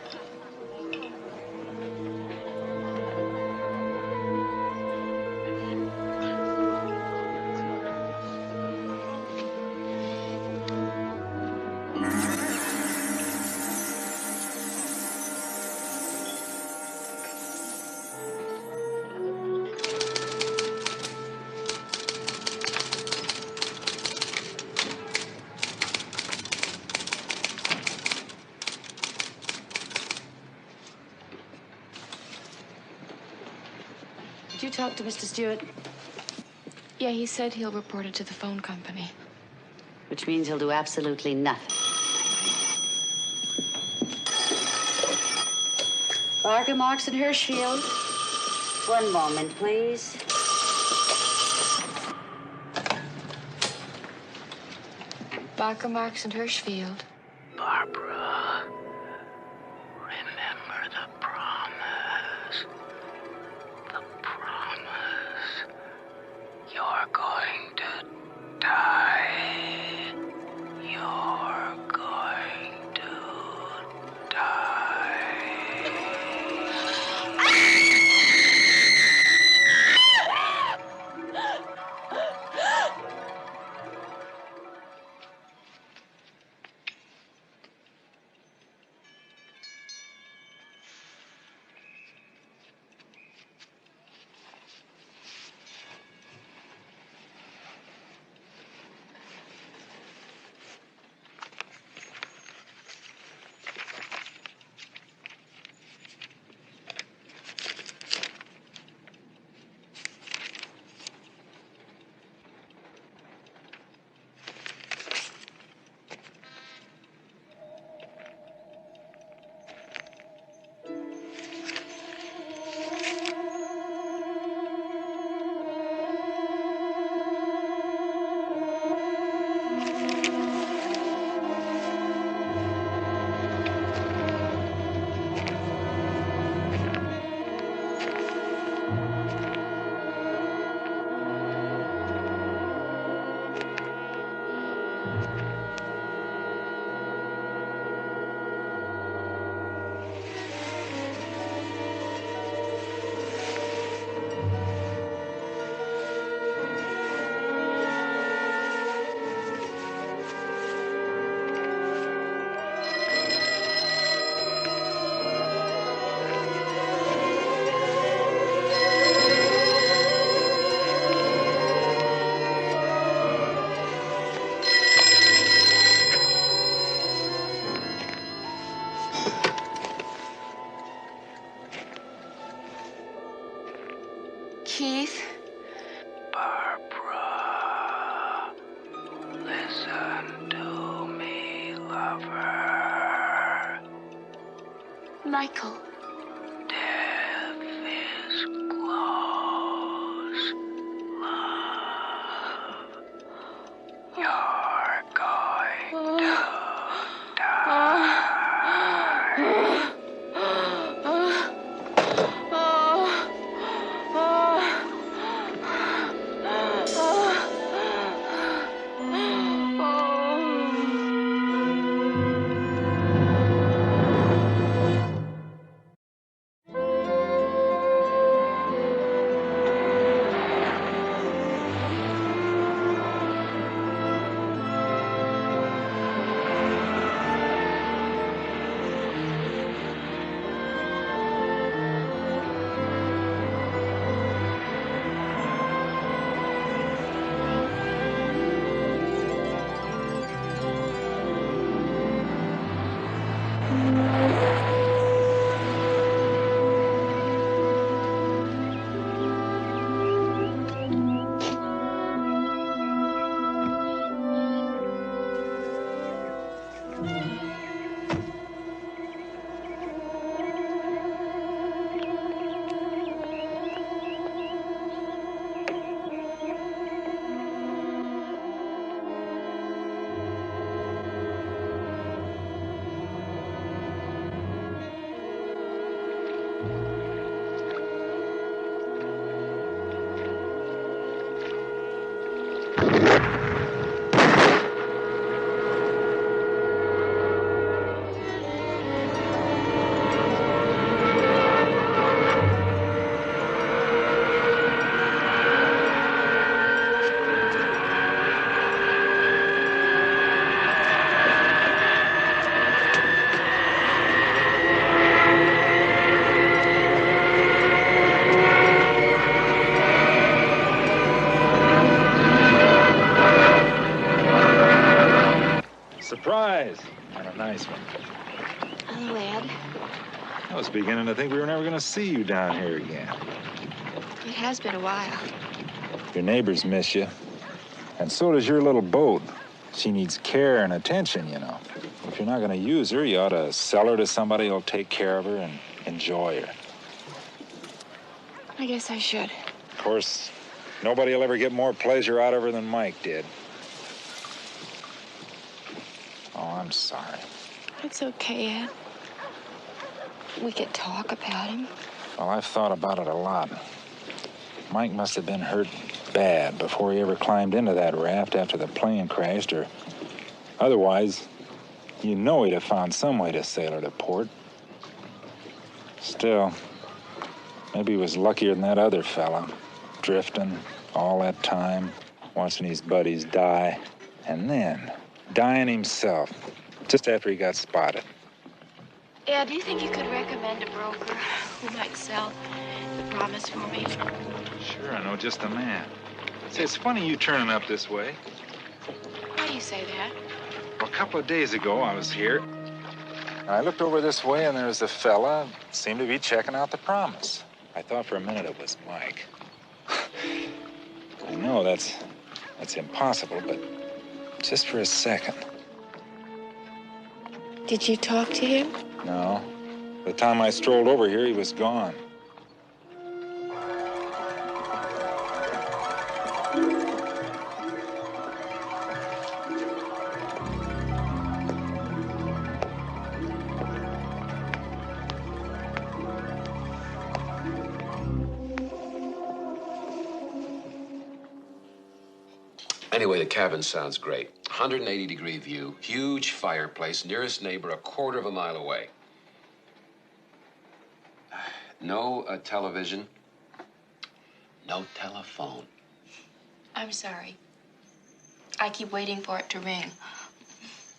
Speaker 11: Did you talk to Mr. Stewart?
Speaker 12: Yeah, he said he'll report it to the phone company.
Speaker 11: Which means he'll do absolutely nothing. Barker, Marks, and Hirschfield. One moment, please.
Speaker 12: Barker, Marks, and Hirschfield.
Speaker 7: Barbara, remember the promise. The promise. You're going to die. You're going to die.
Speaker 12: Keith.
Speaker 7: Barbara, listen to me, lover.
Speaker 12: Michael.
Speaker 7: Death is close, love. You're going to die.
Speaker 14: Surprise! And a nice one.
Speaker 12: Hello, Ed.
Speaker 14: I was beginning to think we were never going to see you down here again.
Speaker 12: It has been a while.
Speaker 14: Your neighbors miss you. And so does your little boat. She needs care and attention, you know. If you're not going to use her, you ought to sell her to somebody who'll take care of her and enjoy her.
Speaker 12: I guess I should.
Speaker 14: Of course, nobody will ever get more pleasure out of her than Mike did. Oh, I'm sorry.
Speaker 12: It's okay, Ed. We could talk about him.
Speaker 14: Well, I've thought about it a lot. Mike must have been hurt bad before he ever climbed into that raft after the plane crashed, or otherwise, you know he'd have found some way to sail her to port. Still, maybe he was luckier than that other fella, drifting all that time, watching his buddies die, and then dying himself, just after he got spotted.
Speaker 12: Yeah, do you think you could recommend a broker who might sell the promise for me?
Speaker 14: Sure, I know just the man. Say, it's funny you turning up this way.
Speaker 12: Why do you say that?
Speaker 14: Well, a couple of days ago, I was here. I looked over this way, and there was a fella seemed to be checking out the promise. I thought for a minute it was Mike. I know that's impossible, but just for a second.
Speaker 12: Did you talk to him?
Speaker 14: No. The time I strolled over here, he was gone.
Speaker 5: Anyway, the cabin sounds great. 180-degree view, huge fireplace, nearest neighbor a quarter of a mile away. No television, no telephone.
Speaker 12: I'm sorry. I keep waiting for it to ring.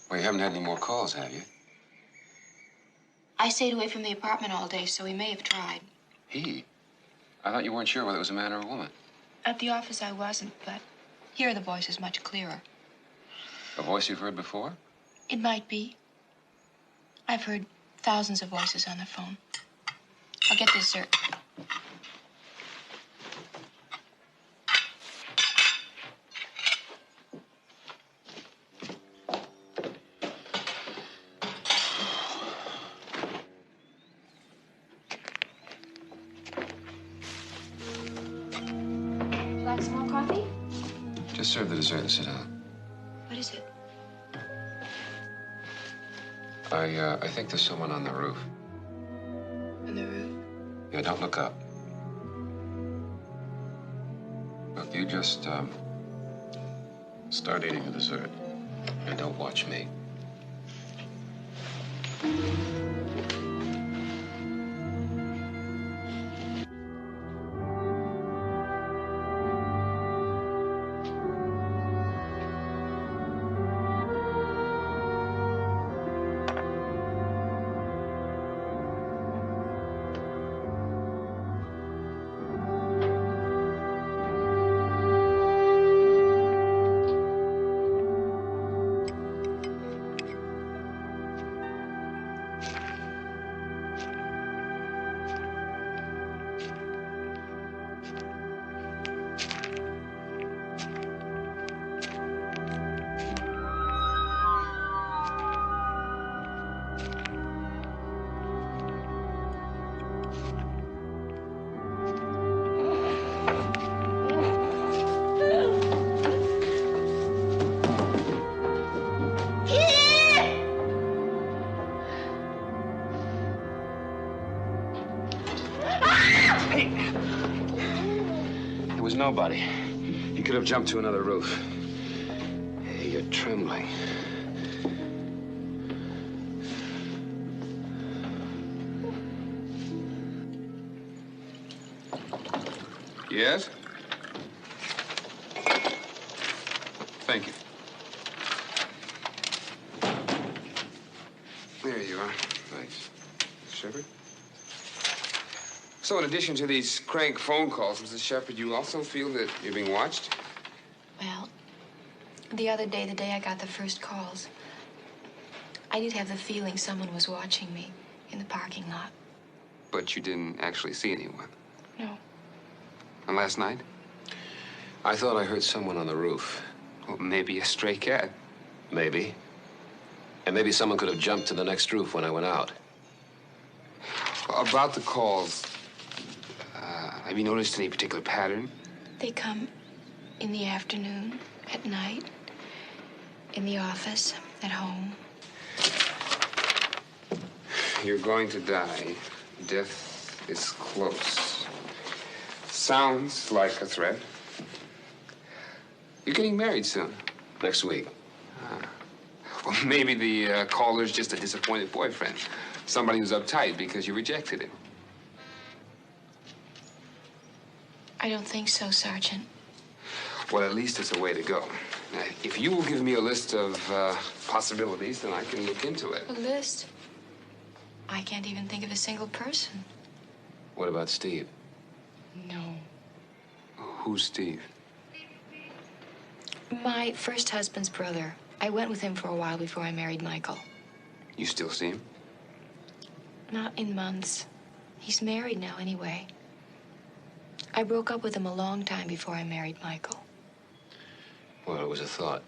Speaker 5: Well, you haven't had any more calls, have you?
Speaker 12: I stayed away from the apartment all day, so he may have tried.
Speaker 5: He? I thought you weren't sure whether it was a man or a woman.
Speaker 12: At the office, I wasn't, but here the voice is much clearer.
Speaker 5: A voice you've heard before?
Speaker 12: It might be. I've heard thousands of voices on the phone. I'll get this, sir.
Speaker 13: Just serve the dessert and sit down.
Speaker 12: What is it?
Speaker 13: I think there's someone on the roof.
Speaker 12: On the roof?
Speaker 13: Yeah, don't look up. Look, you just, start eating the dessert. And don't watch me. There was nobody. He could have jumped to another roof. Hey, you're trembling. Yes? Thank you. There you are. Thanks. Shepard? So in addition to these crank phone calls, Mrs. Shepard, you also feel that you're being watched?
Speaker 12: Well, the other day, the day I got the first calls, I did have the feeling someone was watching me in the parking lot.
Speaker 13: But you didn't actually see anyone?
Speaker 12: No.
Speaker 13: And last night? I thought I heard someone on the roof. Well, maybe a stray cat. Maybe. And maybe someone could have jumped to the next roof when I went out. About the calls, have you noticed any particular pattern?
Speaker 12: They come in the afternoon, at night, in the office, at home.
Speaker 13: You're going to die. Death is close. Sounds like a threat. You're getting married soon. Next week. Well, maybe the caller's just a disappointed boyfriend. Somebody who's uptight because you rejected him.
Speaker 12: I don't think so, Sergeant.
Speaker 13: Well, at least it's a way to go. Now, if you will give me a list of possibilities, then I can look into it.
Speaker 12: A list? I can't even think of a single person.
Speaker 13: What about Steve?
Speaker 12: No.
Speaker 13: Who's Steve?
Speaker 12: My first husband's brother. I went with him for a while before I married Michael.
Speaker 13: You still see him?
Speaker 12: Not in months. He's married now anyway. I broke up with him a long time before I married Michael.
Speaker 13: Well, it was a thought.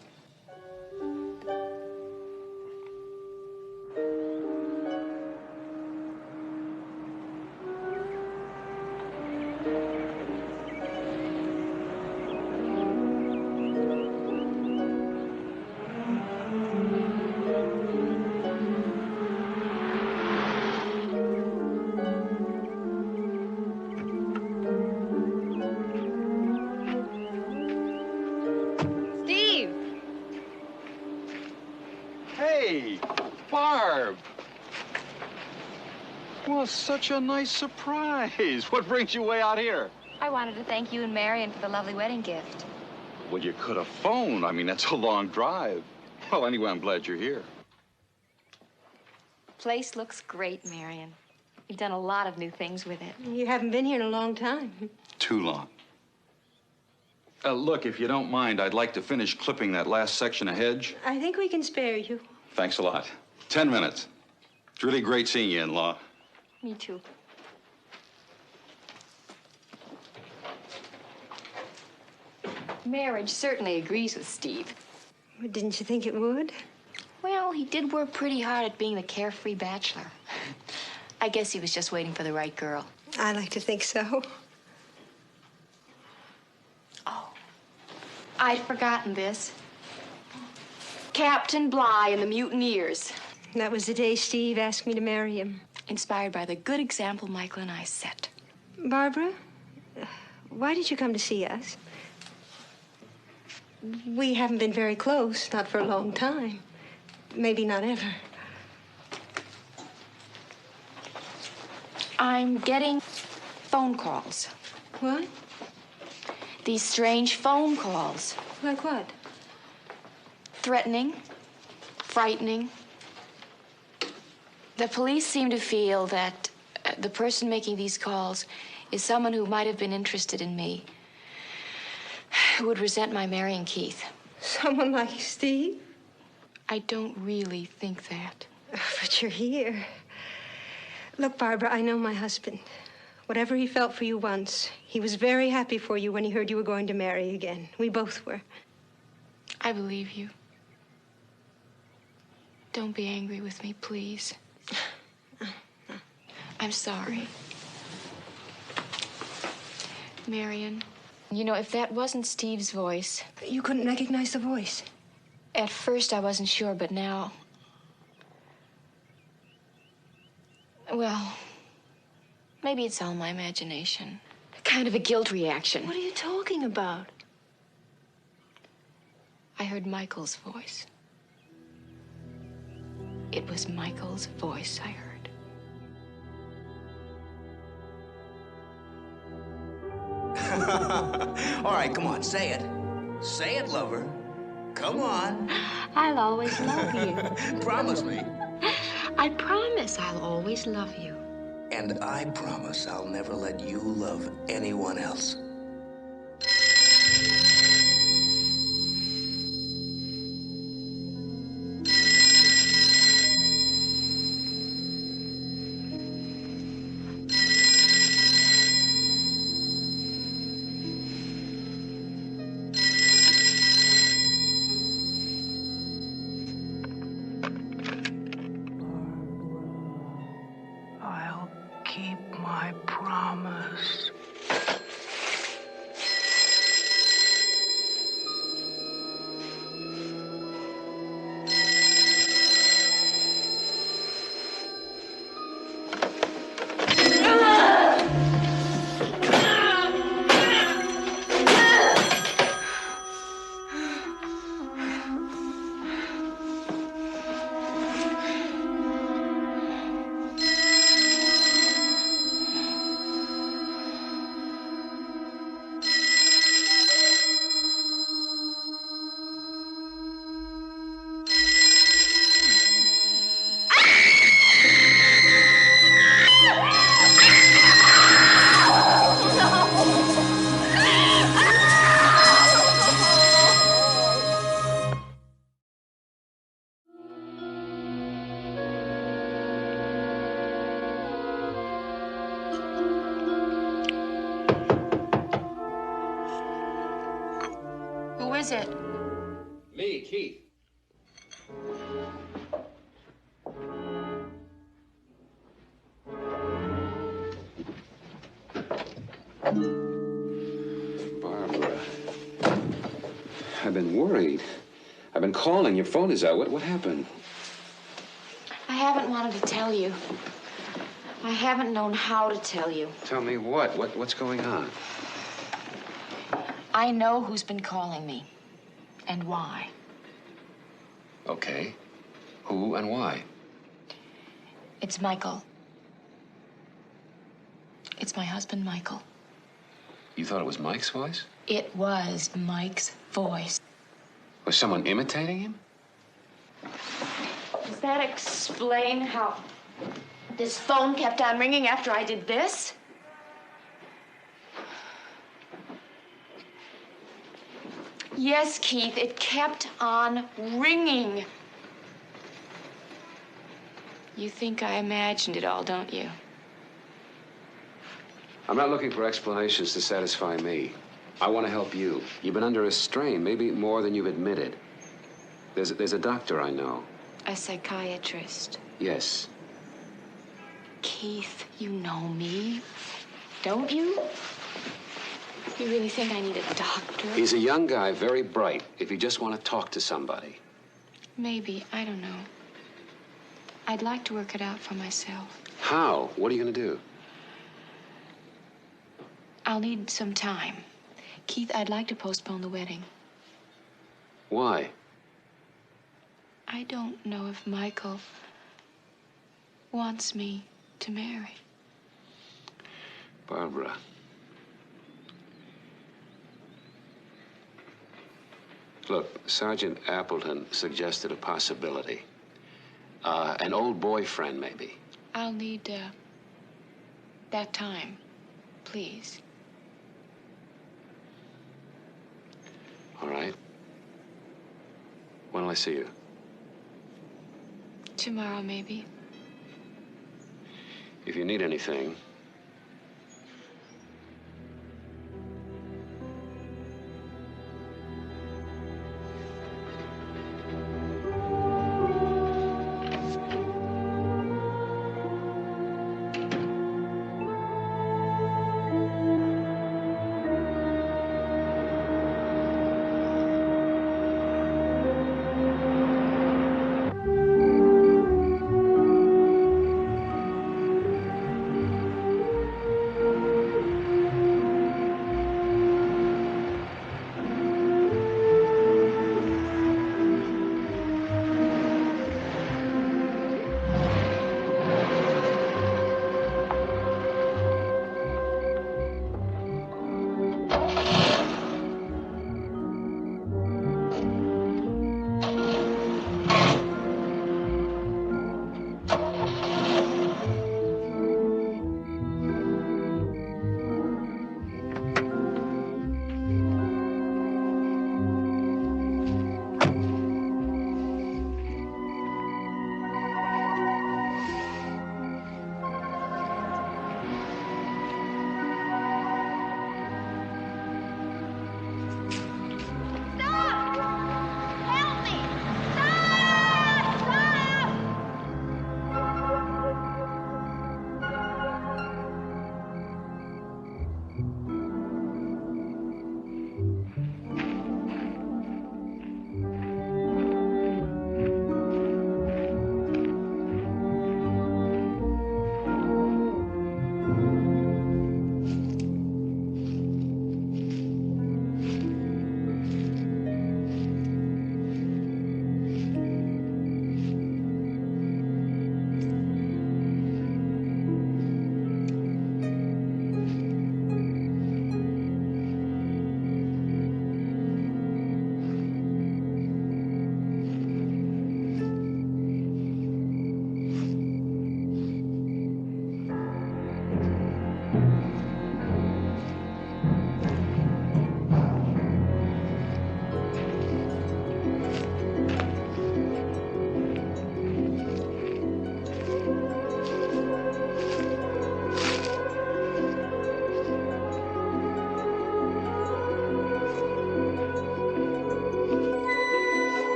Speaker 15: Well, such a nice surprise. What brings you way out here?
Speaker 16: I wanted to thank you and Marion for the lovely wedding gift.
Speaker 15: Well, you could have phoned. I mean, that's a long drive. Well, anyway, I'm glad you're here.
Speaker 16: Place looks great, Marion. You've done a lot of new things with it.
Speaker 17: You haven't been here in a long time.
Speaker 15: Too long. Look, if you don't mind, I'd like to finish clipping that last section of hedge.
Speaker 17: I think we can spare you.
Speaker 15: Thanks a lot. 10 minutes. It's really great seeing you, in-law.
Speaker 16: Me too.
Speaker 12: Marriage certainly agrees with Steve.
Speaker 17: Well, didn't you think it would?
Speaker 12: Well, he did work pretty hard at being the carefree bachelor. I guess he was just waiting for the right girl.
Speaker 17: I like to think so.
Speaker 6: I'd forgotten this. Captain Bligh and the Mutineers.
Speaker 17: That was the day Steve asked me to marry him.
Speaker 6: Inspired by the good example Michael and I set.
Speaker 17: Barbara, why did you come to see us? We haven't been very close, not for a long time. Maybe not ever.
Speaker 6: I'm getting phone calls.
Speaker 17: What?
Speaker 6: These strange phone calls.
Speaker 17: Like what?
Speaker 6: Threatening, frightening. The police seem to feel that the person making these calls is someone who might have been interested in me, who would resent my marrying Keith.
Speaker 17: Someone like Steve?
Speaker 6: I don't really think that.
Speaker 17: But you're here. Look, Barbara, I know my husband. Whatever he felt for you once, he was very happy for you when he heard you were going to marry again. We both were.
Speaker 6: I believe you. Don't be angry with me, please. I'm sorry. Marion, you know, if that wasn't Steve's voice...
Speaker 17: You couldn't recognize the voice?
Speaker 6: At first, I wasn't sure, but now... Well, maybe it's all my imagination. Kind of a guilt reaction.
Speaker 17: What are you talking about?
Speaker 6: I heard Michael's voice. It was Michael's voice I heard.
Speaker 18: All right, come on, say it. Say it, lover. Come on.
Speaker 12: I'll always love you.
Speaker 18: Promise me.
Speaker 12: I promise I'll always love you.
Speaker 18: And I promise I'll never let you love anyone else.
Speaker 7: I'll keep my promise.
Speaker 6: Who is it?
Speaker 5: Me, Keith.
Speaker 13: Barbara, I've been worried. I've been calling. Your phone is out. What happened?
Speaker 6: I haven't wanted to tell you. I haven't known how to tell you.
Speaker 13: Tell me what? What's going on?
Speaker 6: I know who's been calling me and why.
Speaker 13: Okay. Who and why?
Speaker 6: It's Michael. It's my husband, Michael.
Speaker 13: You thought it was Mike's voice?
Speaker 6: It was Mike's voice.
Speaker 13: Was someone imitating him?
Speaker 6: Does that explain how this phone kept on ringing after I did this? Yes, Keith, it kept on ringing. You think I imagined it all, don't you?
Speaker 13: I'm not looking for explanations to satisfy me. I want to help you. You've been under a strain, maybe more than you've admitted. There's a doctor I know.
Speaker 6: A psychiatrist.
Speaker 13: Yes.
Speaker 6: Keith, you know me, don't you?
Speaker 12: You really think I need a doctor?
Speaker 19: He's a young guy, very bright, if you just want to talk to somebody.
Speaker 12: Maybe. I don't know. I'd like to work it out for myself.
Speaker 19: How? What are you going to do?
Speaker 12: I'll need some time. Keith, I'd like to postpone the wedding.
Speaker 19: Why?
Speaker 12: I don't know if Michael wants me to marry.
Speaker 19: Barbara. Look, Sergeant Appleton suggested a possibility. An old boyfriend, maybe.
Speaker 12: I'll need, that time, please.
Speaker 19: All right. When will I see you?
Speaker 12: Tomorrow, maybe.
Speaker 19: If you need anything.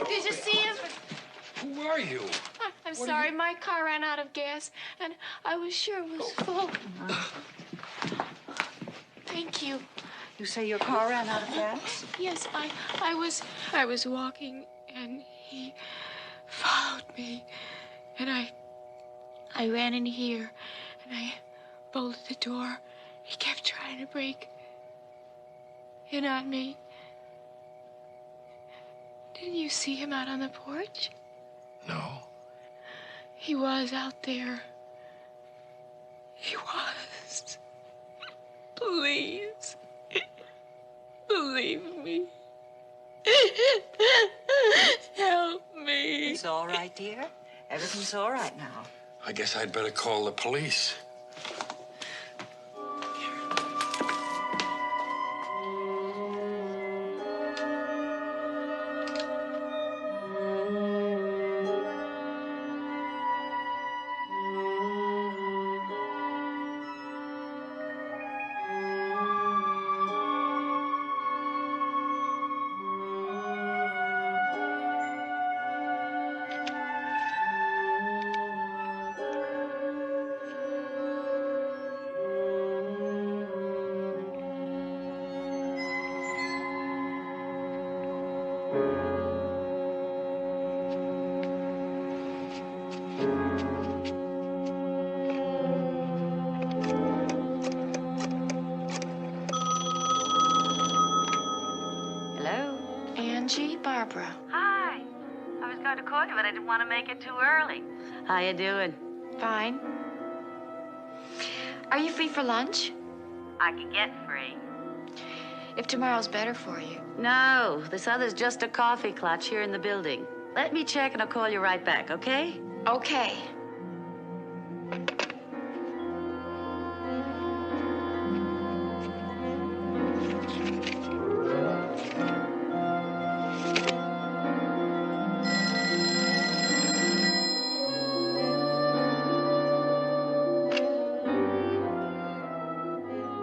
Speaker 16: Did you see him?
Speaker 13: Who are you?
Speaker 16: I'm sorry, my car ran out of gas, and I was sure it was full. Thank you.
Speaker 20: You say your car ran out of gas?
Speaker 16: Yes, I was walking, and he followed me, and I ran in here, and I bolted the door. He kept trying to break in on me. Didn't you see him out on the porch?
Speaker 13: No.
Speaker 16: He was out there. He was. Please. Believe me. Help me.
Speaker 20: It's all right, dear. Everything's all right now.
Speaker 13: I guess I'd better call the police.
Speaker 16: Barbara.
Speaker 21: Hi. I was going to call you, but I didn't want to make it too early.
Speaker 11: How you doing?
Speaker 16: Fine. Are you free for lunch?
Speaker 21: I can get free.
Speaker 16: If tomorrow's better for you.
Speaker 11: No, this other's just a coffee clutch here in the building. Let me check and I'll call you right back, okay?
Speaker 16: Okay.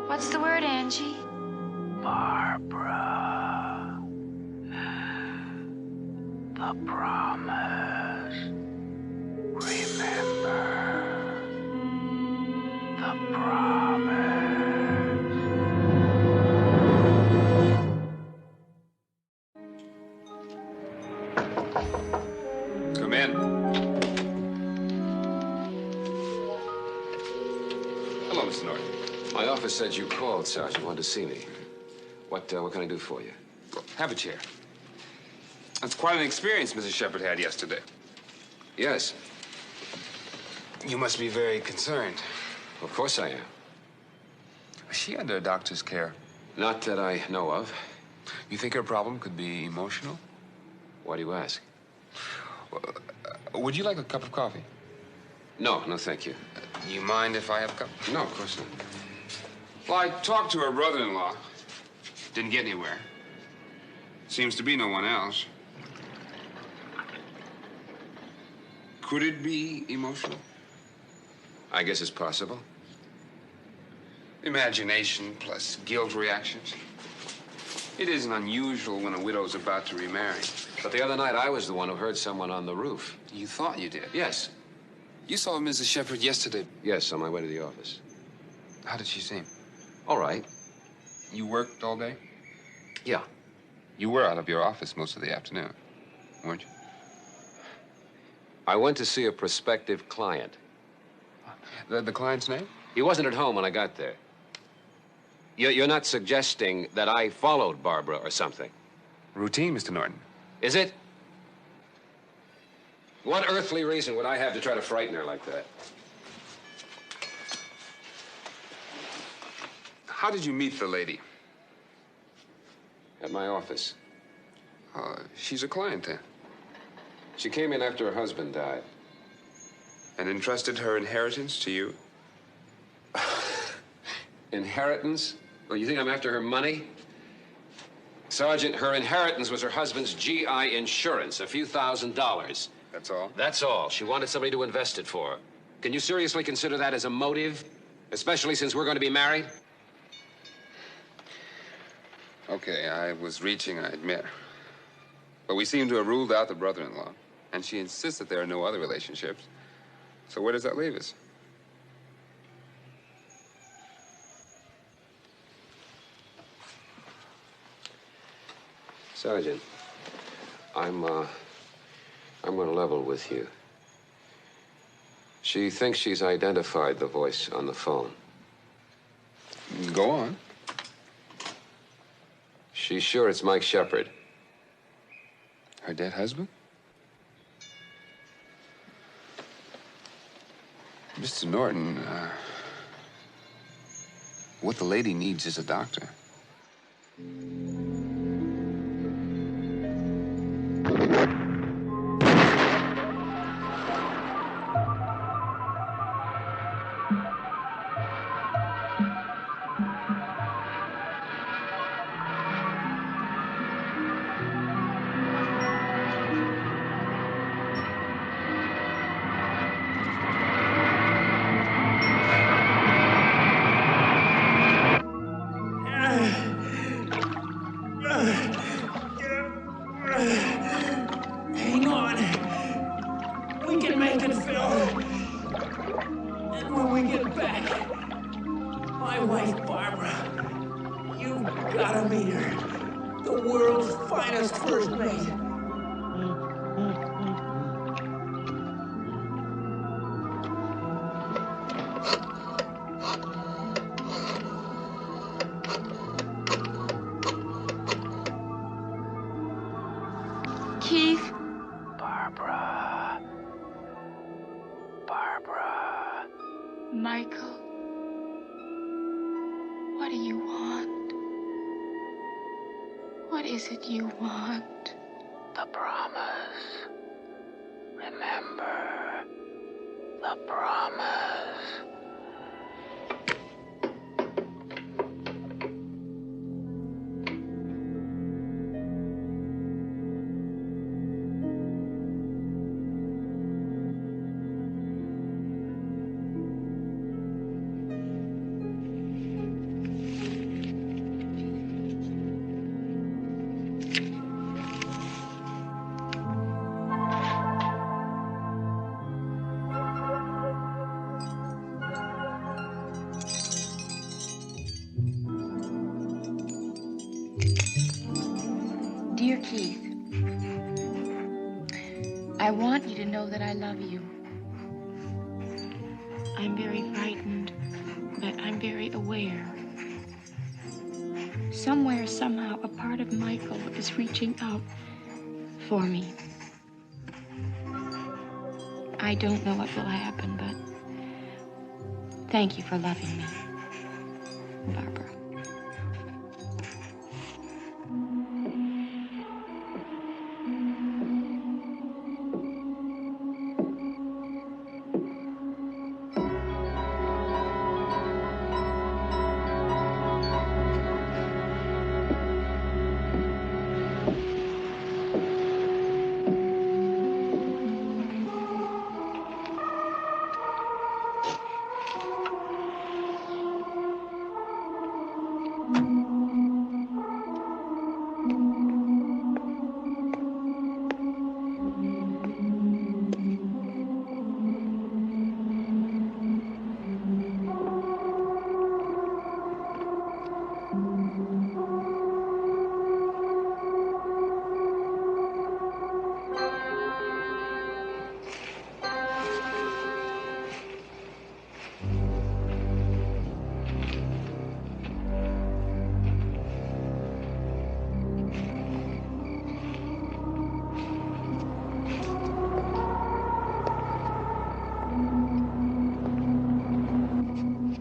Speaker 16: What's the word, Angie?
Speaker 1: Barbara. The promise. Remember. The promise.
Speaker 19: Come in. Hello, Mr. Norton. My office said you called, Sergeant. You wanted to see me. What can I do for you?
Speaker 22: Well, have a chair. That's quite an experience Mrs. Shepard had yesterday.
Speaker 19: Yes.
Speaker 22: You must be very concerned.
Speaker 19: Of course I am.
Speaker 22: Is she under a doctor's care?
Speaker 19: Not that I know of.
Speaker 22: You think her problem could be emotional?
Speaker 19: Why do you ask?
Speaker 22: Well, would you like a cup of coffee?
Speaker 19: No, no, thank you.
Speaker 22: You mind if I have a cup?
Speaker 19: No, of course not.
Speaker 22: Well, I talked to her brother-in-law. Didn't get anywhere. Seems to be no one else. Could it be emotional?
Speaker 19: I guess it's possible.
Speaker 22: Imagination plus guilt reactions. It isn't unusual when a widow's about to remarry.
Speaker 19: But the other night, I was the one who heard someone on the roof.
Speaker 22: You thought you did?
Speaker 19: Yes.
Speaker 22: You saw Mrs. Shepard yesterday?
Speaker 19: Yes, on my way to the office.
Speaker 22: How did she seem?
Speaker 19: All right.
Speaker 22: You worked all day?
Speaker 19: Yeah.
Speaker 22: You were out of your office most of the afternoon, weren't you?
Speaker 19: I went to see a prospective client.
Speaker 22: The client's name?
Speaker 19: He wasn't at home when I got there. You're not suggesting that I followed Barbara or something?
Speaker 22: Routine, Mr. Norton.
Speaker 19: Is it? What earthly reason would I have to try to frighten her like that?
Speaker 22: How did you meet the lady?
Speaker 19: At my office.
Speaker 22: She's a client, then?
Speaker 19: She came in after her husband died.
Speaker 22: And entrusted her inheritance to you?
Speaker 19: Inheritance? Well, you think I'm after her money? Sergeant, her inheritance was her husband's GI insurance, a few $1,000s.
Speaker 22: That's all?
Speaker 19: That's all. She wanted somebody to invest it for her. Can you seriously consider that as a motive? Especially since we're going to be married?
Speaker 22: Okay, I was reaching, I admit. But we seem to have ruled out the brother-in-law. And she insists that there are no other relationships. So where does that leave us?
Speaker 19: Sergeant, I'm going to level with you. She thinks she's identified the voice on the phone.
Speaker 22: Go on.
Speaker 19: She's sure it's Mike Shepard.
Speaker 22: Her dead husband? Mr. Norton, what the lady needs is a doctor.
Speaker 7: Hang on. We can make it, Phil. And when we get back, my wife, Barbara, you've got to meet her. The world's finest first mate.
Speaker 16: Keith.
Speaker 7: Barbara. Barbara.
Speaker 16: Michael. What do you want? What is it you want?
Speaker 7: The promise. Remember. The promise.
Speaker 16: Dear Keith, I want you to know that I love you. I'm very frightened, but I'm very aware. Somewhere, somehow, a part of Michael is reaching out for me. I don't know what will happen, but thank you for loving me, Barbara.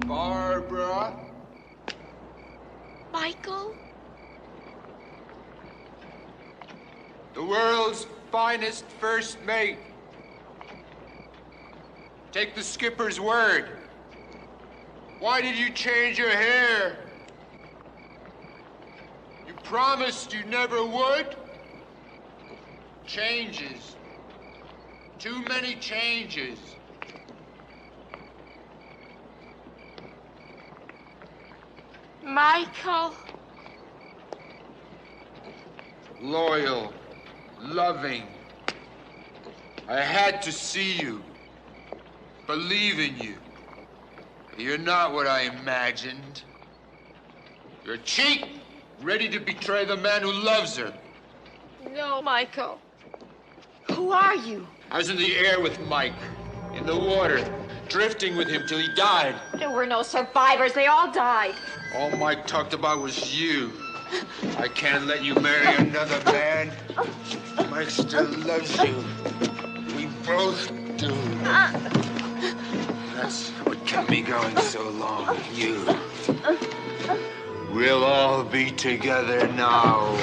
Speaker 22: Barbara?
Speaker 16: Michael?
Speaker 22: The world's finest first mate. Take the skipper's word. Why did you change your hair? You
Speaker 9: promised you never would? Changes. Too many changes.
Speaker 16: Michael.
Speaker 9: Loyal. Loving. I had to see you. Believe in you. You're not what I imagined. You're cheap, ready to betray the man who loves her.
Speaker 16: No, Michael. Who are you?
Speaker 9: I was in the air with Mike, in the water, drifting with him till he died.
Speaker 16: There were no survivors. They all died.
Speaker 9: All Mike talked about was you. I can't let you marry another man. Mike still loves you. We both do. That's what kept me going so long. You. We'll all be together now.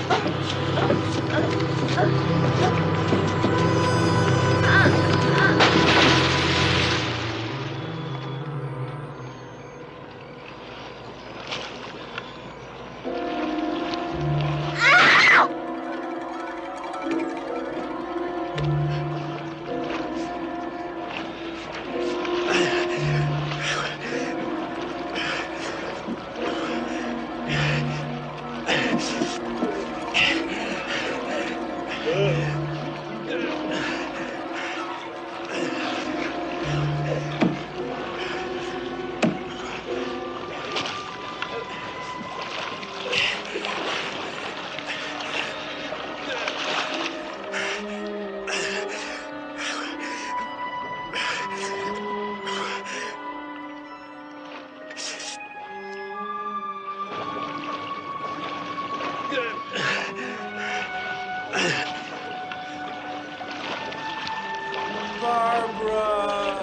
Speaker 7: Barbara,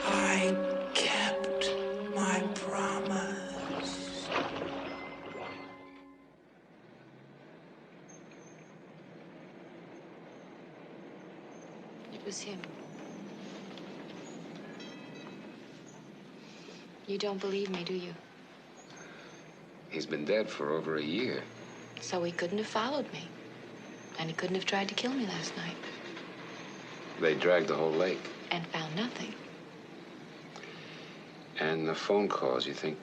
Speaker 7: I kept my promise.
Speaker 12: It was him. You don't believe me, do you?
Speaker 13: He's been dead for over a year.
Speaker 12: So he couldn't have followed me. And he couldn't have tried to kill me last night.
Speaker 13: They dragged the whole lake.
Speaker 12: And found nothing.
Speaker 13: And the phone calls, you think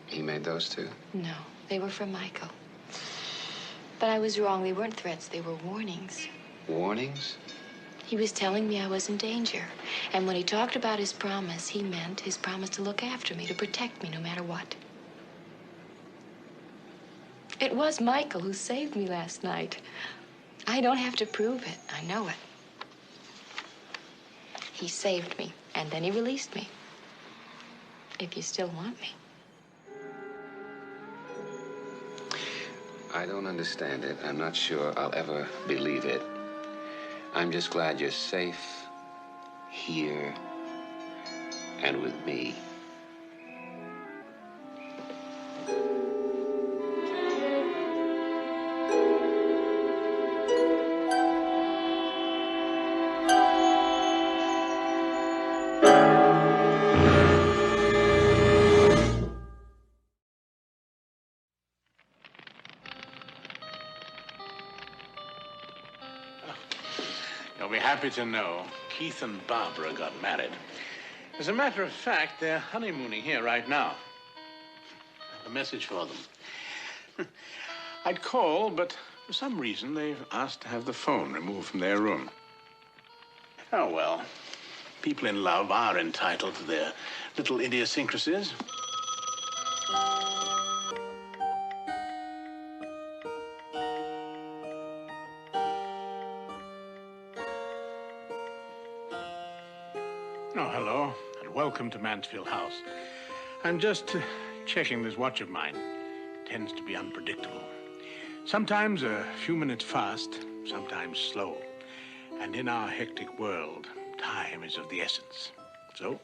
Speaker 13: he made those too?
Speaker 12: No, they were from Michael. But I was wrong. They weren't threats. They were warnings.
Speaker 13: Warnings?
Speaker 12: He was telling me I was in danger. And when he talked about his promise, he meant his promise to look after me, to protect me no matter what. It was Michael who saved me last night. I don't have to prove it. I know it. He saved me, and then he released me. If you still want me.
Speaker 13: I don't understand it. I'm not sure I'll ever believe it. I'm just glad you're safe here and with me.
Speaker 10: You'll be happy to know Keith and Barbara got married. As a matter of fact, they're honeymooning here right now. I have a message for them. I'd call, but for some reason they've asked to have the phone removed from their room. Oh, well, people in love are entitled to their little idiosyncrasies. Oh, hello, and welcome to Mansfield House. I'm just checking this watch of mine. It tends to be unpredictable. Sometimes a few minutes fast, sometimes slow. And in our hectic world, time is of the essence. So,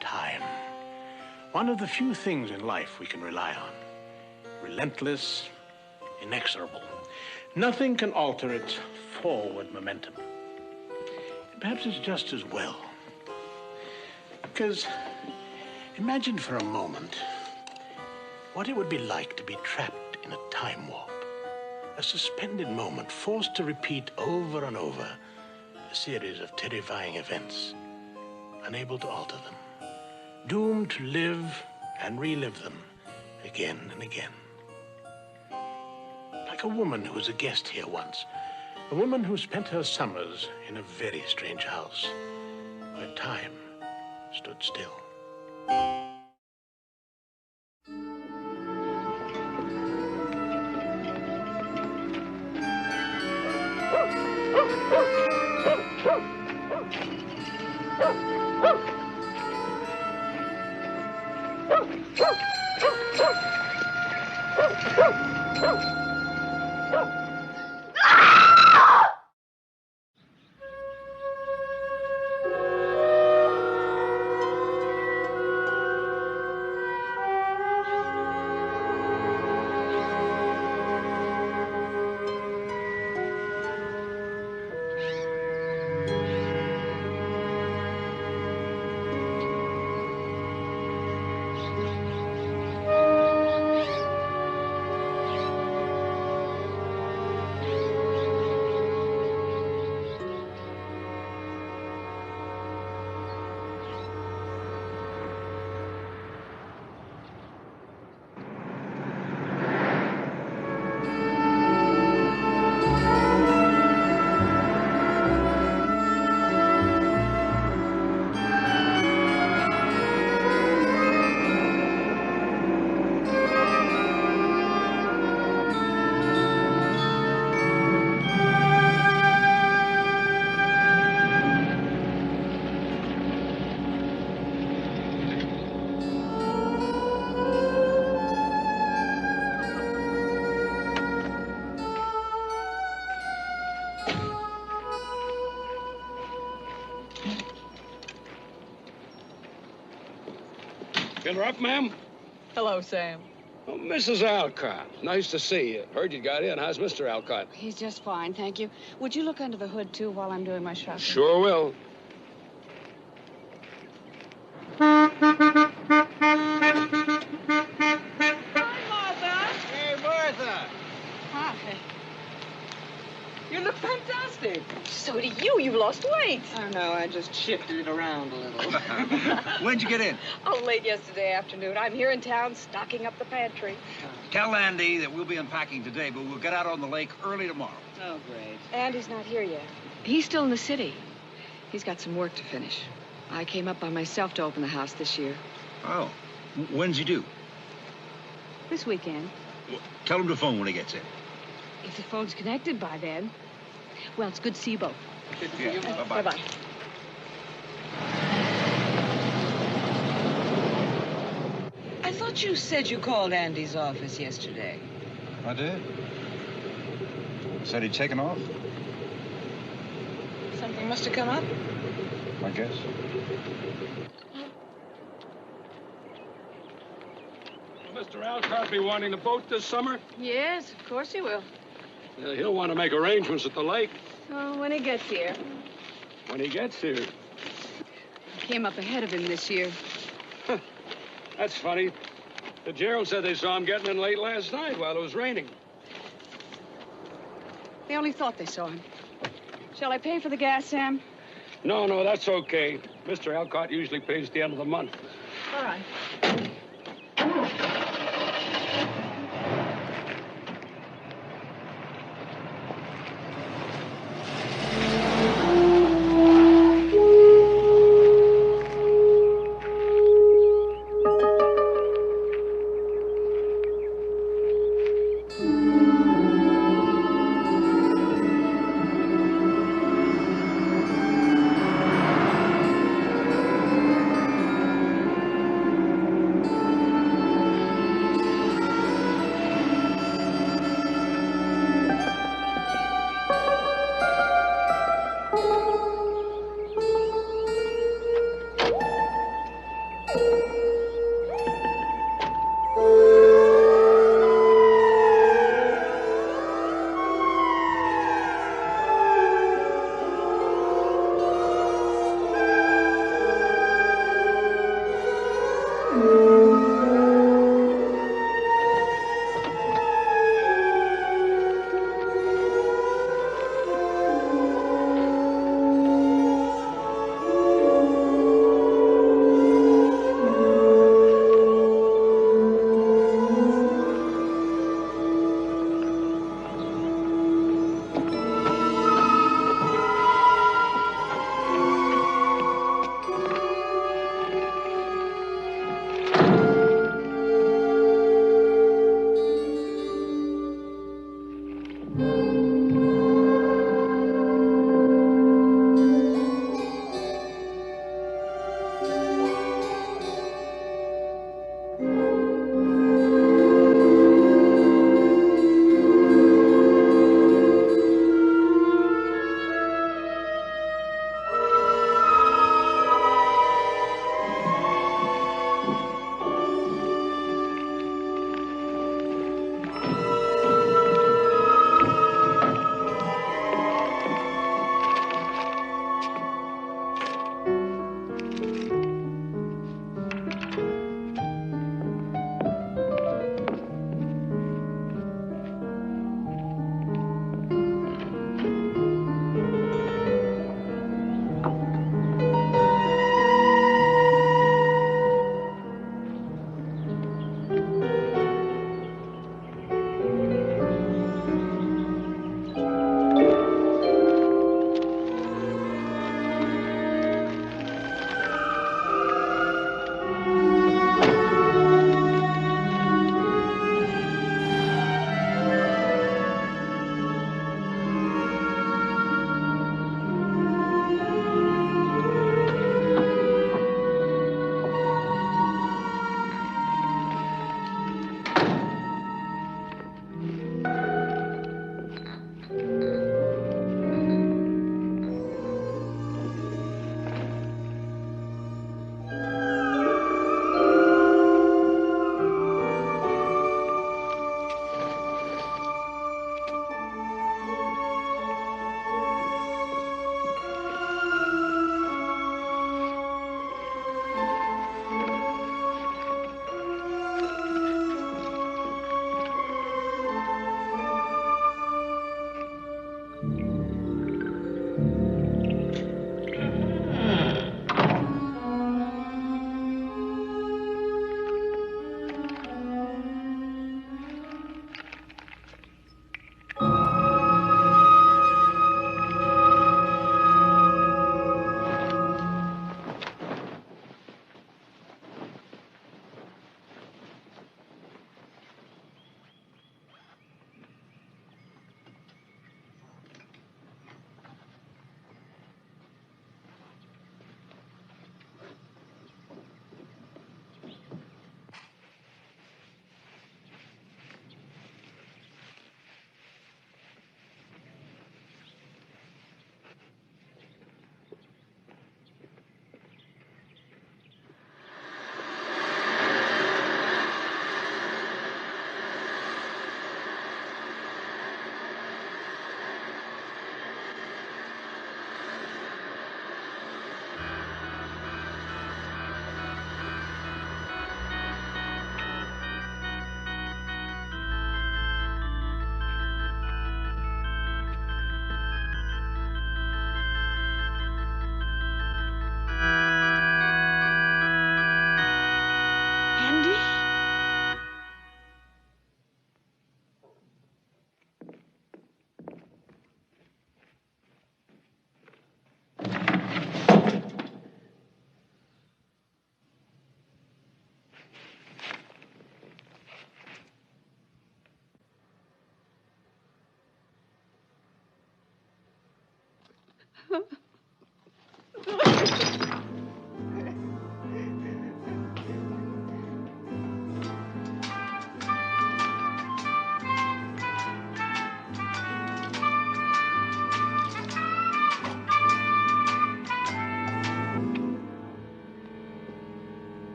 Speaker 10: time. One of the few things in life we can rely on. Relentless, inexorable. Nothing can alter its forward momentum. And perhaps it's just as well. Because Imagine for a moment what it would be like to be trapped in a time warp. A suspended moment forced to repeat over and over a series of terrifying events, unable to alter them, doomed to live and relive them again and again. Like a woman who was a guest here once, a woman who spent her summers in a very strange house where time stood still.
Speaker 3: Get her up, ma'am?
Speaker 4: Hello, Sam.
Speaker 3: Oh, Mrs. Alcott. Nice to see you. Heard you got in. How's Mr. Alcott?
Speaker 4: He's just fine, thank you. Would you look under the hood, too, while I'm doing my shopping?
Speaker 3: Sure will.
Speaker 4: Hey, Martha. Hi. You look fantastic. So do you. You lost weight. I know. I just shifted it around a little.
Speaker 8: When'd you get in?
Speaker 4: Oh, late yesterday afternoon. I'm here in town stocking up the pantry.
Speaker 8: Tell Andy that we'll be unpacking today, but we'll get out on the lake early tomorrow.
Speaker 4: Oh, great. Andy's not here yet. He's still in the city. He's got some work to finish. I came up by myself to open the house this year.
Speaker 8: Oh. When's he due?
Speaker 4: This weekend.
Speaker 8: Well, tell him to phone when he gets in.
Speaker 4: If the phone's connected by then. Well, it's good to see you both.
Speaker 8: Good to see you. Bye-bye.
Speaker 4: Bye-bye. I thought you said you called Andy's office yesterday.
Speaker 14: I did. Said he'd taken off,
Speaker 4: Something must have come up.
Speaker 14: I guess.
Speaker 3: Will Mr. Alcott be wanting the boat this summer?
Speaker 4: Yes, of course he will.
Speaker 3: He'll want to make arrangements at the lake.
Speaker 4: Oh, when he gets here.
Speaker 3: When he gets here.
Speaker 4: I came up ahead of him this year.
Speaker 3: That's funny. The Gerald said they saw him getting in late last night while it was raining.
Speaker 4: They only thought they saw him. Shall I pay for the gas, Sam?
Speaker 3: No, that's okay. Mr. Alcott usually pays at the end of the month.
Speaker 4: All right.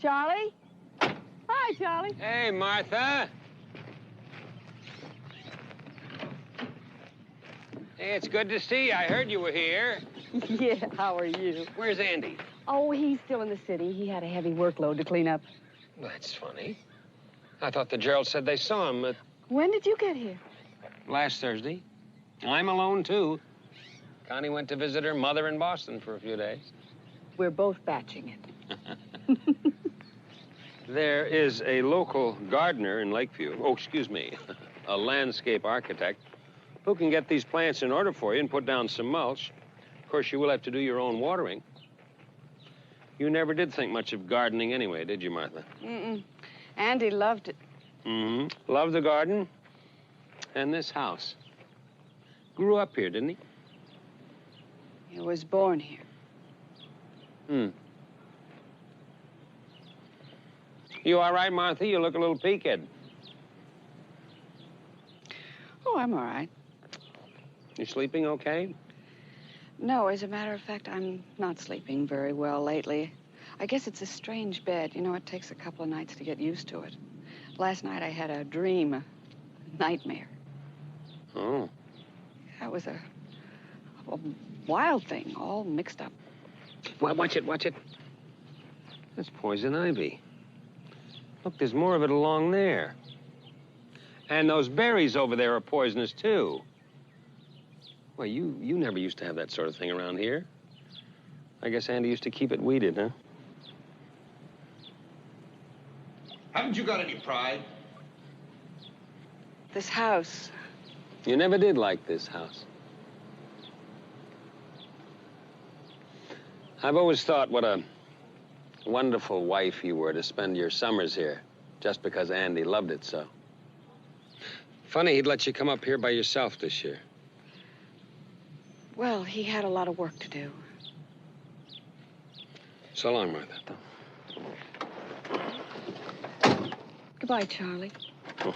Speaker 2: Charlie? Hi, Charlie.
Speaker 19: Hey, Martha. Hey, it's good to see you. I heard you were here.
Speaker 2: Yeah, how are you?
Speaker 19: Where's Andy?
Speaker 2: Oh, he's still in the city. He had a heavy workload to clean up.
Speaker 19: That's funny. I thought the Gerald said they saw him
Speaker 2: When did you get here?
Speaker 19: last Thursday. I'm alone, too. Connie went to visit her mother in Boston for a few days.
Speaker 2: We're both batching it.
Speaker 19: There is a local gardener in Lakeview. Oh, excuse me. A landscape architect who can get these plants in order for you and put down some mulch. Of course, you will have to do your own watering. You never did think much of gardening anyway, did you, Martha?
Speaker 2: Mm-mm. Andy loved it.
Speaker 19: Mm-hmm. Loved the garden and this house. Grew up here, didn't he?
Speaker 2: He was born here.
Speaker 19: Hmm. You all right, Martha? You look a little peaked.
Speaker 2: Oh, I'm all right.
Speaker 19: You sleeping okay?
Speaker 2: No, as a matter of fact, I'm not sleeping very well lately. I guess it's a strange bed. You know, it takes a couple of nights to get used to it. Last night I had a dream, a nightmare.
Speaker 19: Oh.
Speaker 2: That was a wild thing, all mixed up.
Speaker 19: Well, watch it, watch it. That's poison ivy. Look, there's more of it along there. And those berries over there are poisonous, too. Well, you never used to have that sort of thing around here. I guess Andy used to keep it weeded, huh?
Speaker 5: Haven't you got any pride?
Speaker 2: This house.
Speaker 19: You never did like this house. I've always thought what a wonderful wife you were to spend your summers here, just because Andy loved it so. Funny he'd let you come up here by yourself this year.
Speaker 2: Well, he had a lot of work to do.
Speaker 19: So long, Martha.
Speaker 2: Goodbye, Charlie.
Speaker 19: Oh.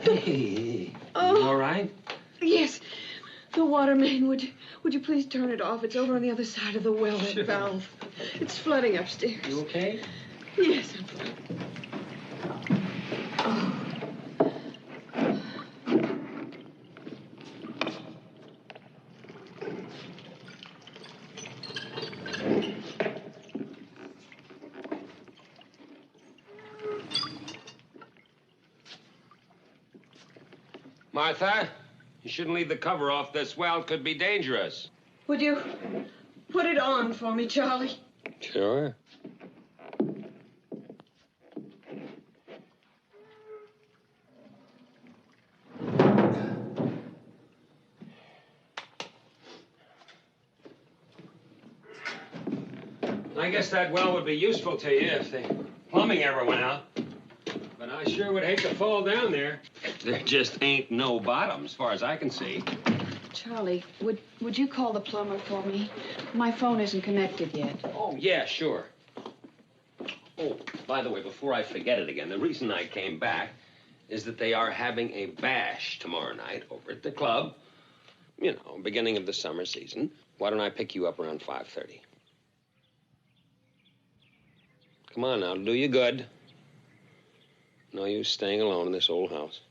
Speaker 15: Hey, you all right?
Speaker 4: Yes. The water main, would you please turn it off? It's over on the other side of the well, that valve. It's flooding upstairs.
Speaker 15: You okay?
Speaker 4: Yes, I'm fine.
Speaker 19: Martha, you shouldn't leave the cover off this well. It could be dangerous.
Speaker 4: Would you put it on for me, Charlie?
Speaker 19: Sure. I guess that well would be useful to you if the plumbing ever went out. But I sure would hate to fall down there. There just ain't no bottom, as far as I can see.
Speaker 2: Charlie, would you call the plumber for me? My phone isn't connected yet.
Speaker 19: Oh, yeah, sure. Oh, by the way, before I forget it again, the reason I came back is that they are having a bash tomorrow night over at the club. You know, beginning of the summer season. Why don't I pick you up around 5:30? Come on now, it'll do you good. No use staying alone in this old house.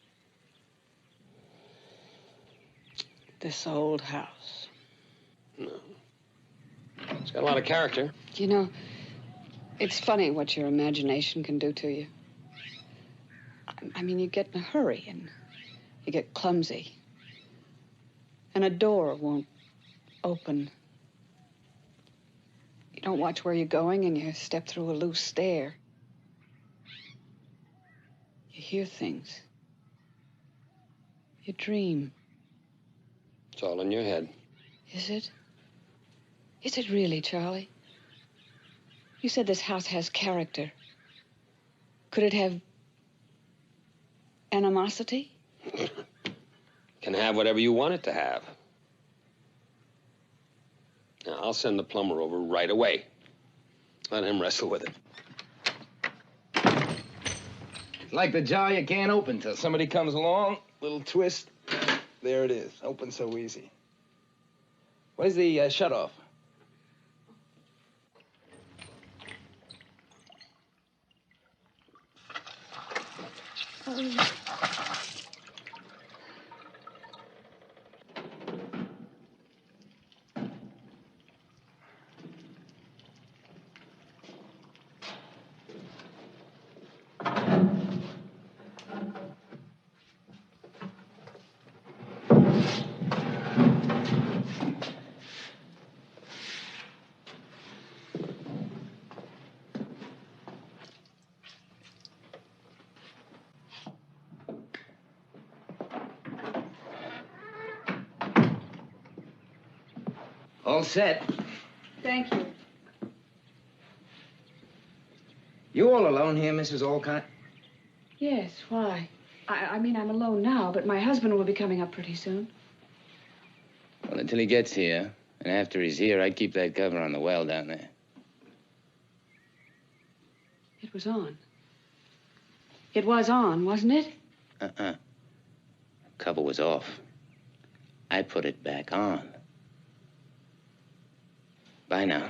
Speaker 2: This old house.
Speaker 19: No. It's got a lot of character.
Speaker 2: You know, it's funny what your imagination can do to you. I mean, you get in a hurry and you get clumsy. And a door won't open. You don't watch where you're going and you step through a loose stair. You hear things. You dream.
Speaker 19: It's all in your head.
Speaker 2: Is it? Is it really, Charlie? You said this house has character. Could it have animosity?
Speaker 19: Can have whatever you want it to have. Now, I'll send the plumber over right away. Let him wrestle with it.
Speaker 17: It's like the jar you can't open till somebody comes along, little twist. There it is, open so easy. Where's the shut-off? All set.
Speaker 2: Thank you.
Speaker 17: You all alone here, Mrs. Alcott?
Speaker 2: Yes, why? I mean, I'm alone now, but my husband will be coming up pretty soon.
Speaker 17: Well, until he gets here. And after he's here, I'd keep that cover on the well down there.
Speaker 2: It was on. It was on, wasn't it?
Speaker 17: Cover was off. I put it back on. Bye now.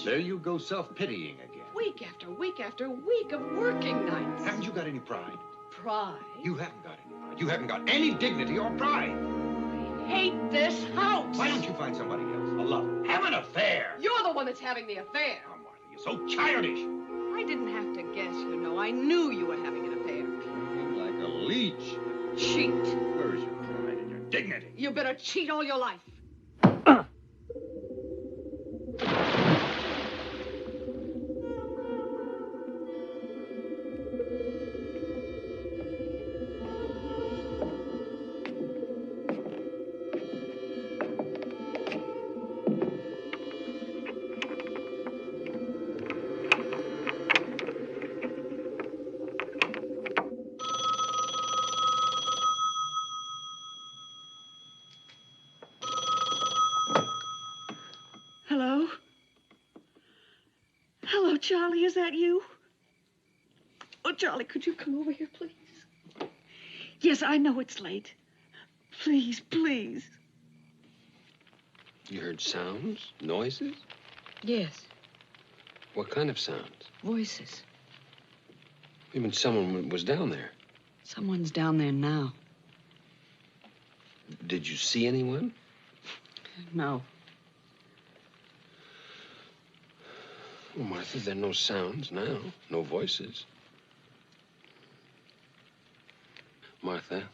Speaker 1: There you go, self-pitying again.
Speaker 2: Week after week after week of working nights.
Speaker 1: Haven't you got any pride?
Speaker 2: Pride?
Speaker 1: You haven't got any pride. You haven't got any dignity or pride.
Speaker 2: I hate this house.
Speaker 1: Why don't you find somebody else? A lover. Have an affair.
Speaker 2: You're the one that's having the affair.
Speaker 1: Oh, Martha, you're so childish.
Speaker 2: I didn't have to guess, you know. I knew you were having an affair.
Speaker 1: Treating like a leech.
Speaker 2: Cheat.
Speaker 1: Where's your pride and your dignity?
Speaker 2: You better cheat all your life. Hello? Hello, Charlie, is that you? Oh, Charlie, could you come over here, please? Yes, I know it's late. Please, please.
Speaker 19: You heard sounds? Noises?
Speaker 2: Yes,
Speaker 19: What kind of sounds?
Speaker 2: voices.
Speaker 19: Even someone was down there.
Speaker 2: Someone's down there now.
Speaker 19: Did you see anyone?
Speaker 2: No.
Speaker 19: Well, Martha, there are no sounds now. No voices. Martha,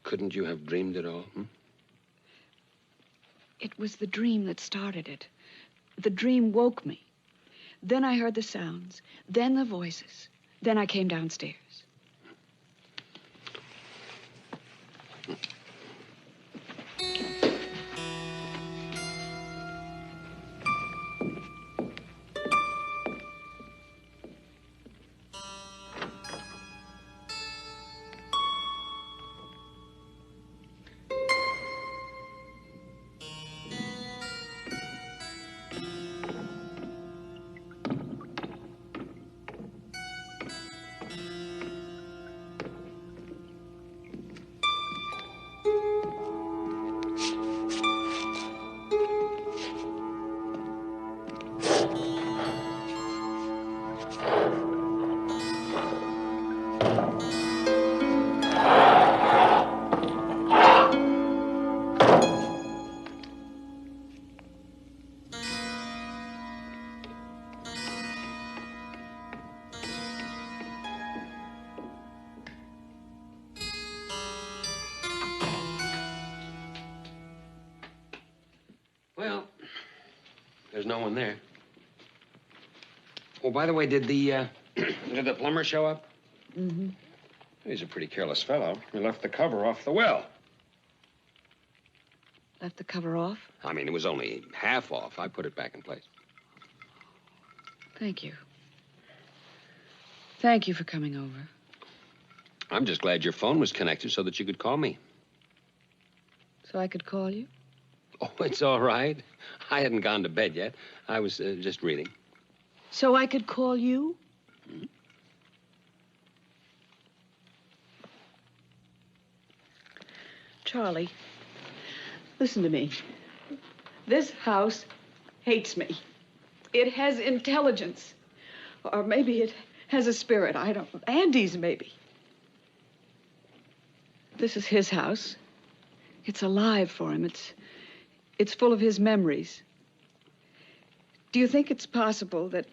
Speaker 19: couldn't you have dreamed it all?
Speaker 2: It was the dream that started it. The dream woke me. Then I heard the sounds, then the voices. Then I came downstairs.
Speaker 19: Well, there's no one there. Oh, by the way, did the plumber show up?
Speaker 2: Mm-hmm.
Speaker 19: He's a pretty careless fellow. He left the cover off the well.
Speaker 2: Left the cover off?
Speaker 19: I mean, it was only half off. I put it back in place.
Speaker 2: Thank you. Thank you for coming over.
Speaker 19: I'm just glad your phone was connected so that you could call me.
Speaker 2: So I could call you?
Speaker 19: Oh, it's all right. I hadn't gone to bed yet. I was just reading.
Speaker 2: So I could call you?
Speaker 19: Hmm?
Speaker 2: Charlie, listen to me. This house hates me. It has intelligence. Or maybe it has a spirit. I don't know. Andy's, maybe. This is his house. It's alive for him. It's full of his memories. Do you think it's possible that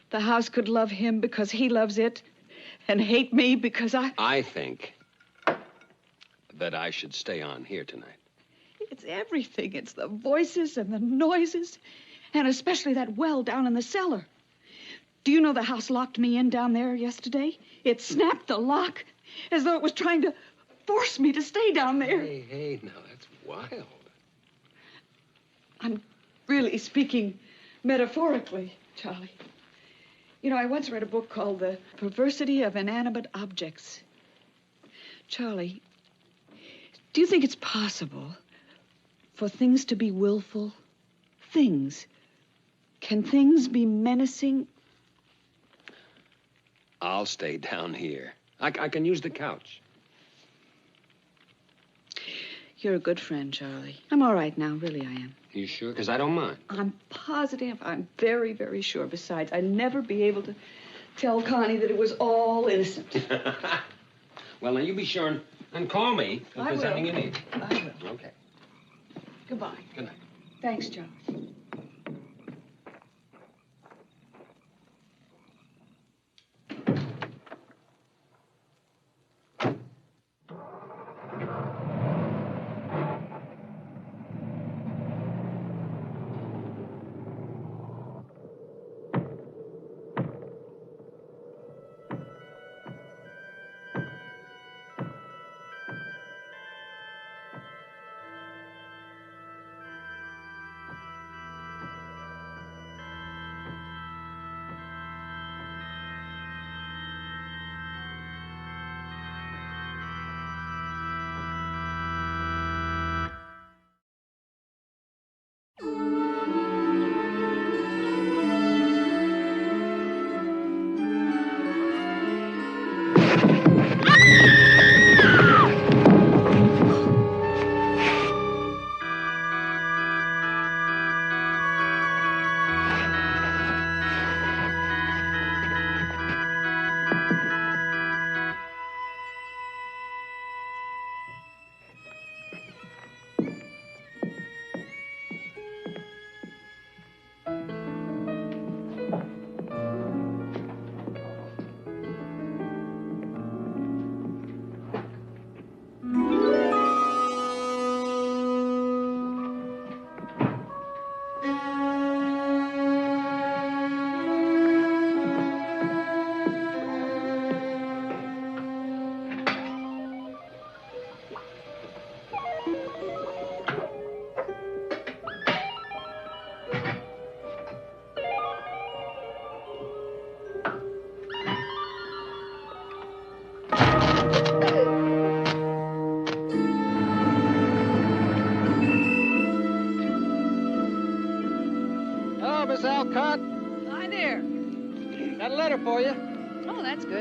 Speaker 2: the house could love him because he loves it and hate me because
Speaker 19: I think that I should stay on here tonight.
Speaker 2: It's everything. It's the voices and the noises, and especially that well down in the cellar. Do you know the house locked me in down there yesterday? It snapped the lock as though it was trying to force me to stay down there.
Speaker 19: Hey, now that's wild.
Speaker 2: I'm really speaking metaphorically, Charlie. You know, I once read a book called The Perversity of Inanimate Objects. Charlie, do you think it's possible for things to be willful? Things. Can things be menacing?
Speaker 19: I'll stay down here. I can use the couch.
Speaker 2: You're a good friend, Charlie. I'm all right now, really I am.
Speaker 19: You sure? Because I don't mind.
Speaker 2: I'm positive. I'm very, very sure. Besides, I'd never be able to tell Connie that it was all innocent.
Speaker 19: Well, now you be sure and call me if
Speaker 2: I
Speaker 19: there's
Speaker 2: will.
Speaker 19: anything you need.
Speaker 2: I will.
Speaker 19: Okay.
Speaker 2: Goodbye.
Speaker 19: Good night.
Speaker 2: Thanks, Charlie.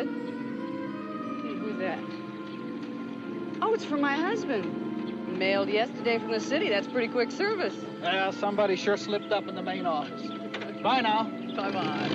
Speaker 2: it. Hey, who's that? Oh, it's from my husband. Mailed yesterday from the city. That's pretty quick service.
Speaker 6: Yeah, somebody sure slipped up in the main office. Bye now.
Speaker 2: Bye-bye.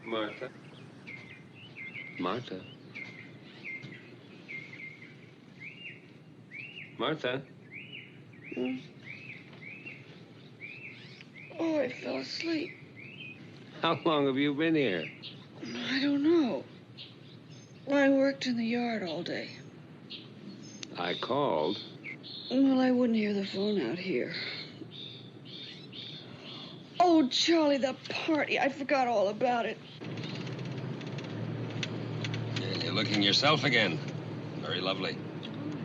Speaker 19: Martha? Martha? Martha?
Speaker 2: Oh, I fell asleep.
Speaker 19: How long have you been here?
Speaker 2: I don't know. I worked in the yard all day.
Speaker 19: I called.
Speaker 2: Well, I wouldn't hear the phone out here. Oh, Charlie, the party. I forgot all about it.
Speaker 19: Yeah, you're looking yourself again. Very lovely.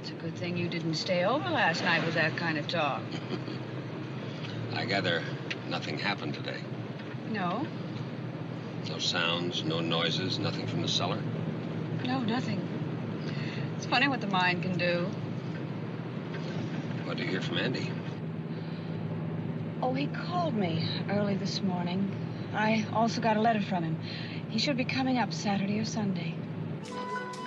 Speaker 2: It's a good thing you didn't stay over last night with that kind of talk.
Speaker 19: I gather nothing happened today.
Speaker 2: No?
Speaker 19: No sounds, no noises, nothing from the cellar?
Speaker 2: No, nothing. It's funny what the mind can do.
Speaker 19: What did you hear from Andy?
Speaker 2: Oh, he called me early this morning. I also got a letter from him. He should be coming up Saturday or Sunday.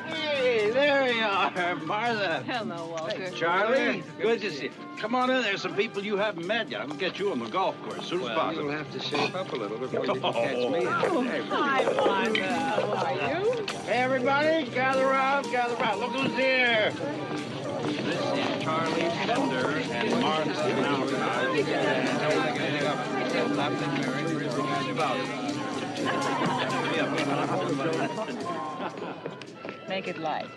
Speaker 6: Hey, there you are, Martha.
Speaker 2: Hello, Walter.
Speaker 6: Hey, Charlie, good to see you. Come on in. There's some people you haven't met yet. I'll get you on the golf course as soon as possible.
Speaker 19: You'll have to shape up a little before you can catch me.
Speaker 6: Hi, Martha. How are you? Hey, everybody, gather around, gather around. Look who's here. This is Charlie Pender and Martha
Speaker 2: Make it light.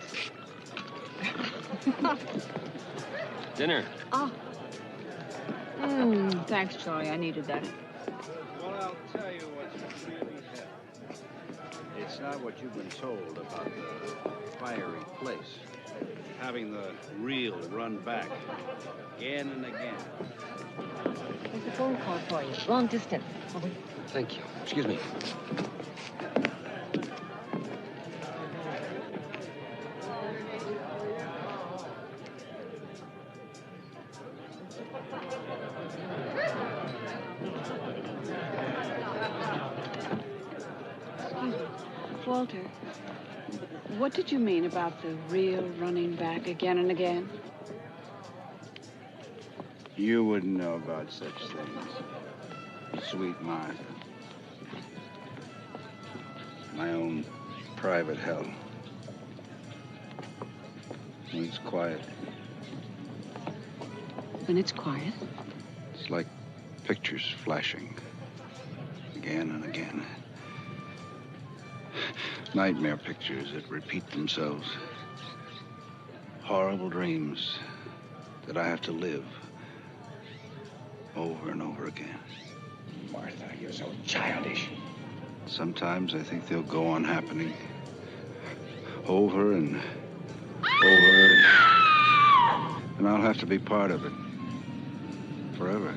Speaker 19: Dinner.
Speaker 2: Oh. Thanks, Charlie. I needed that.
Speaker 6: Well, I'll tell you what's really happening. It's not what you've been told about the fiery place. Having the reel run back again and again.
Speaker 4: There's a phone call for you. Long distance.
Speaker 19: Thank you. Excuse me.
Speaker 2: Walter, what did you mean about the reel running back again and again?
Speaker 6: You wouldn't know about such things, sweet Martha. My own private hell. When it's quiet.
Speaker 2: When it's quiet?
Speaker 6: It's like pictures flashing again and again. Nightmare pictures that repeat themselves. Horrible dreams that I have to live over and over again.
Speaker 10: Martha, you're so childish.
Speaker 6: Sometimes I think they'll go on happening over and over, and I'll have to be part of it forever,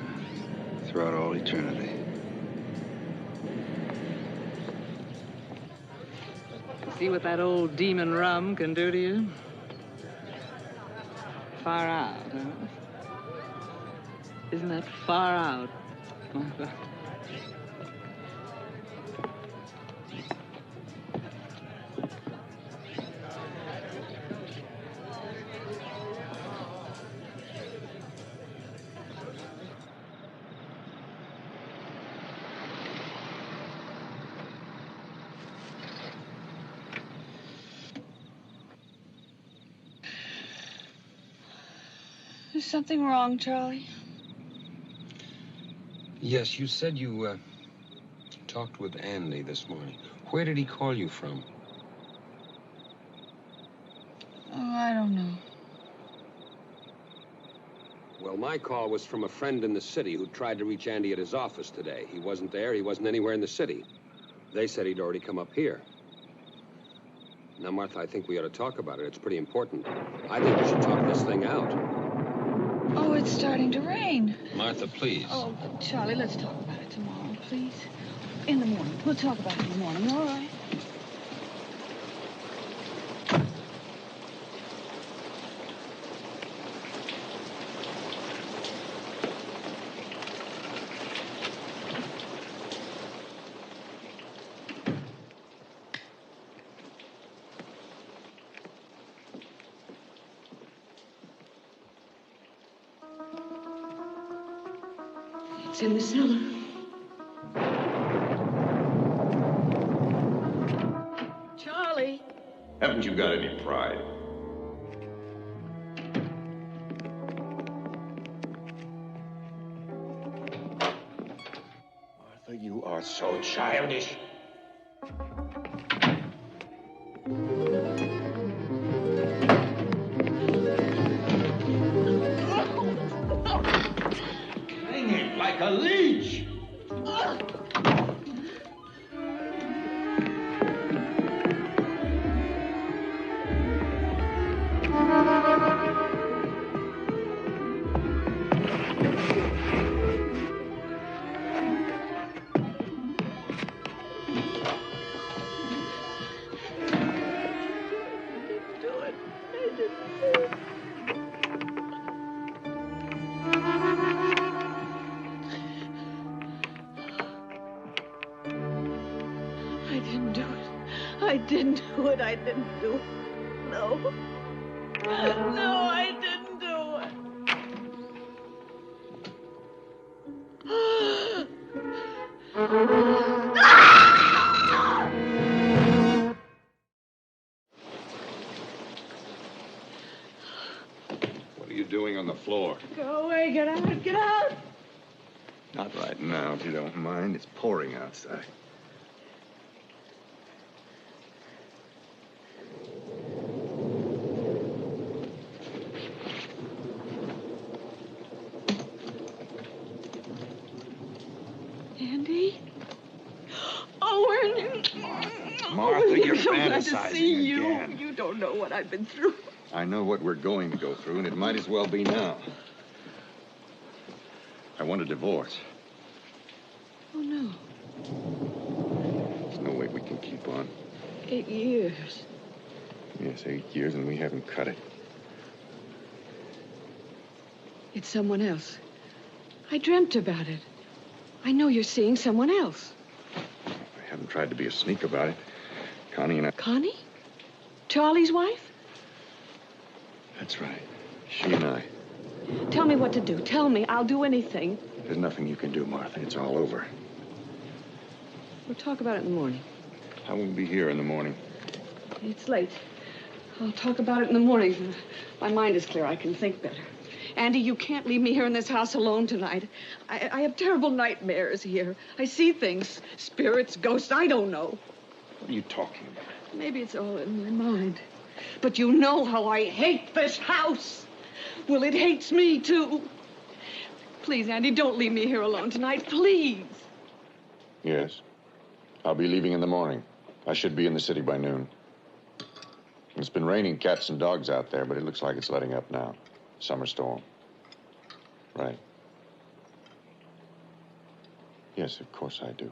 Speaker 6: throughout all eternity.
Speaker 2: See what that old demon rum can do to you? Far out, huh? Isn't that far out? Is something wrong, Charlie?
Speaker 3: Yes, you said you, talked with Andy this morning. Where did he call you from?
Speaker 2: Oh, I don't know.
Speaker 3: Well, my call was from a friend in the city who tried to reach Andy at his office today. He wasn't there. He wasn't anywhere in the city. They said he'd already come up here. Now, Martha, I think we ought to talk about it. It's pretty important. I think we should talk this thing out.
Speaker 2: Oh, it's starting to rain.
Speaker 3: Martha, please.
Speaker 2: Oh, Charlie, let's talk about it tomorrow, please. In the morning. We'll talk about it in the morning, all right? It's in the cellar. Charlie.
Speaker 18: Haven't you got any pride? Martha, you are so childish. Hanging like a leech.
Speaker 2: I didn't do it. I didn't do it. No. No, I didn't do
Speaker 18: What are you doing on the floor?
Speaker 2: Go away. Get out. Get out.
Speaker 18: Not right now, if you don't mind. It's pouring outside.
Speaker 2: Andy? Oh, Ernie.
Speaker 18: Martha, you're
Speaker 2: so glad to
Speaker 18: fantasizing
Speaker 2: see you.
Speaker 18: again.
Speaker 2: You don't know what I've been through.
Speaker 18: I know what we're going to go through, and it might as well be now. I want a divorce.
Speaker 2: Oh, no.
Speaker 18: There's no way we can keep on.
Speaker 2: 8 years.
Speaker 18: Yes, 8 years, and we haven't cut it.
Speaker 2: It's someone else. I dreamt about it. I know you're seeing someone else.
Speaker 18: I haven't tried to be a sneak about it. Connie and I...
Speaker 2: Connie? Charlie's wife?
Speaker 18: That's right. She and I.
Speaker 2: Tell me what to do. Tell me. I'll do anything.
Speaker 18: There's nothing you can do, Martha. It's all over.
Speaker 2: We'll talk about it in the morning.
Speaker 18: I won't be here in the morning.
Speaker 2: It's late. I'll talk about it in the morning. My mind is clear. I can think better. Andy, you can't leave me here in this house alone tonight. I have terrible nightmares here. I see things. Spirits, ghosts, I don't know.
Speaker 18: What are you talking about?
Speaker 2: Maybe it's all in my mind. But you know how I hate this house. Well, it hates me, too. Please, Andy, don't leave me here alone tonight. Please.
Speaker 18: Yes. I'll be leaving in the morning. I should be in the city by noon. It's been raining cats and dogs out there, but it looks like it's letting up now. Summer storm. Right. Yes, of course I do.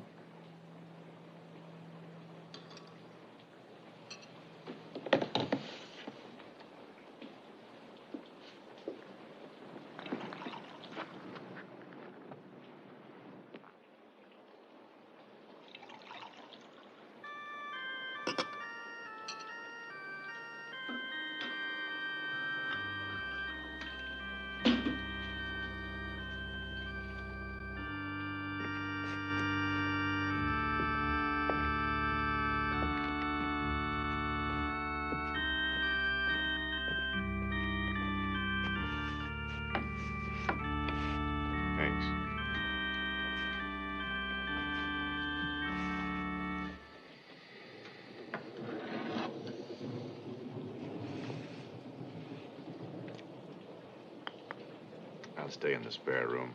Speaker 18: I'll stay in the spare room.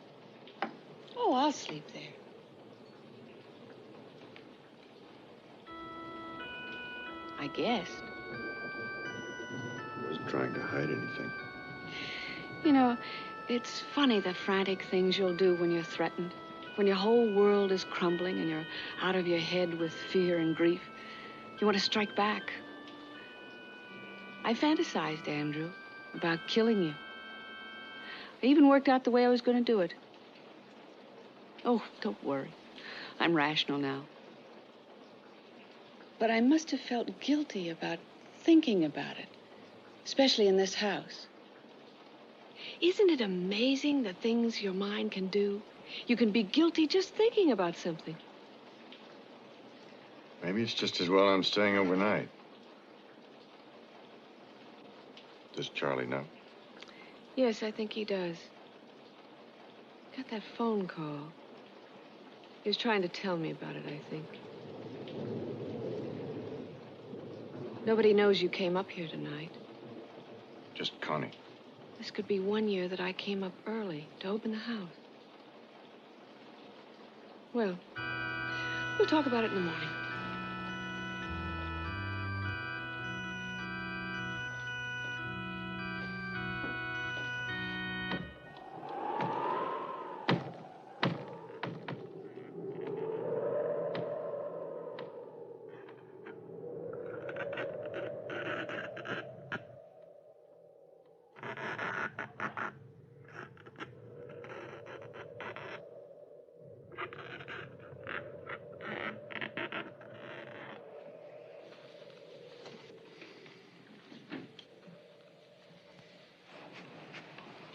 Speaker 2: Oh, I'll sleep there. I guess.
Speaker 18: I wasn't trying to hide anything.
Speaker 2: You know, it's funny the frantic things you'll do when you're threatened. When your whole world is crumbling and you're out of your head with fear and grief. You want to strike back. I fantasized, Andrew, about killing you. I even worked out the way I was going to do it. Oh, don't worry. I'm rational now. But I must have felt guilty about thinking about it, especially in this house. Isn't it amazing the things your mind can do? You can be guilty just thinking about something.
Speaker 18: Maybe it's just as well I'm staying overnight. Does Charlie know?
Speaker 2: Yes, I think he does. Got that phone call. He was trying to tell me about it, I think. Nobody knows you came up here tonight.
Speaker 18: Just Connie.
Speaker 2: This could be 1 year that I came up early to open the house. Well, we'll talk about it in the morning.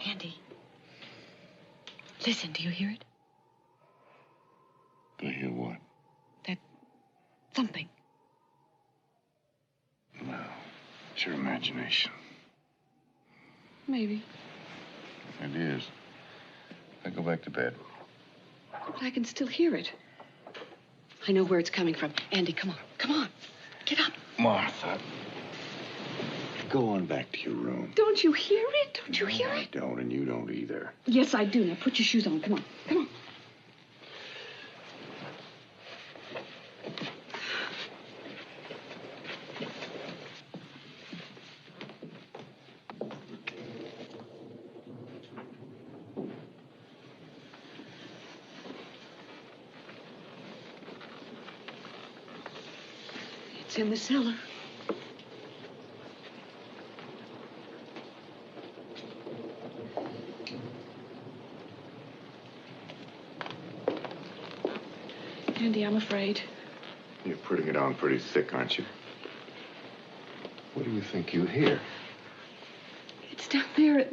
Speaker 2: Andy. Listen, do you hear it?
Speaker 18: Do I hear what?
Speaker 2: That thumping.
Speaker 18: No. It's your imagination.
Speaker 2: Maybe.
Speaker 18: It is. I go back to bed.
Speaker 2: But I can still hear it. I know where it's coming from. Andy, come on. Come on. Get up.
Speaker 18: Martha. Go on back to your room.
Speaker 2: Don't you hear it? Don't you hear
Speaker 18: I
Speaker 2: it?
Speaker 18: don't, and you don't either.
Speaker 2: Yes, I do. Now put your shoes on. Come on. Come on. It's in the cellar. Andy, I'm afraid.
Speaker 18: You're putting it on pretty thick, aren't you? What do you think you hear?
Speaker 2: It's down there.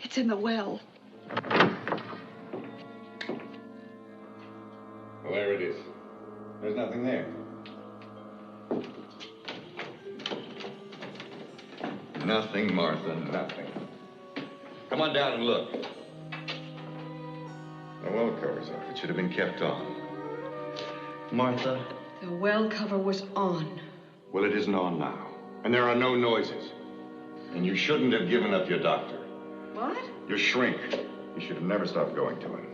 Speaker 2: It's in the well.
Speaker 18: Well, there it is. There's nothing there. Nothing, Martha, nothing. Come on down and look. The well cover's off. It should have been kept on. Martha?
Speaker 2: The well cover was on.
Speaker 18: Well, it isn't on now. And there are no noises. And you shouldn't have given up your doctor.
Speaker 2: What?
Speaker 18: Your shrink. You should have never stopped going to him.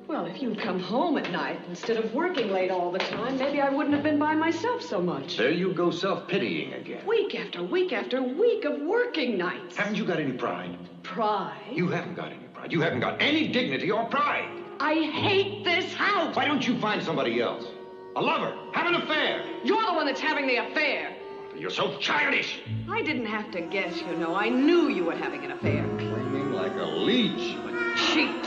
Speaker 2: Well, if you'd come home at night instead of working late all the time, maybe I wouldn't have been by myself so much.
Speaker 18: There you go self-pitying again.
Speaker 2: Week after week after week of working nights.
Speaker 18: Haven't you got any pride?
Speaker 2: Pride?
Speaker 18: You haven't got any pride. You haven't got any dignity or pride.
Speaker 2: I hate this house.
Speaker 18: Why don't you find somebody else? A lover. Have an affair.
Speaker 2: You're the one that's having the affair.
Speaker 18: You're so childish.
Speaker 2: I didn't have to guess, you know. I knew you were having an affair.
Speaker 18: Clinging like a leech.
Speaker 2: Cheat.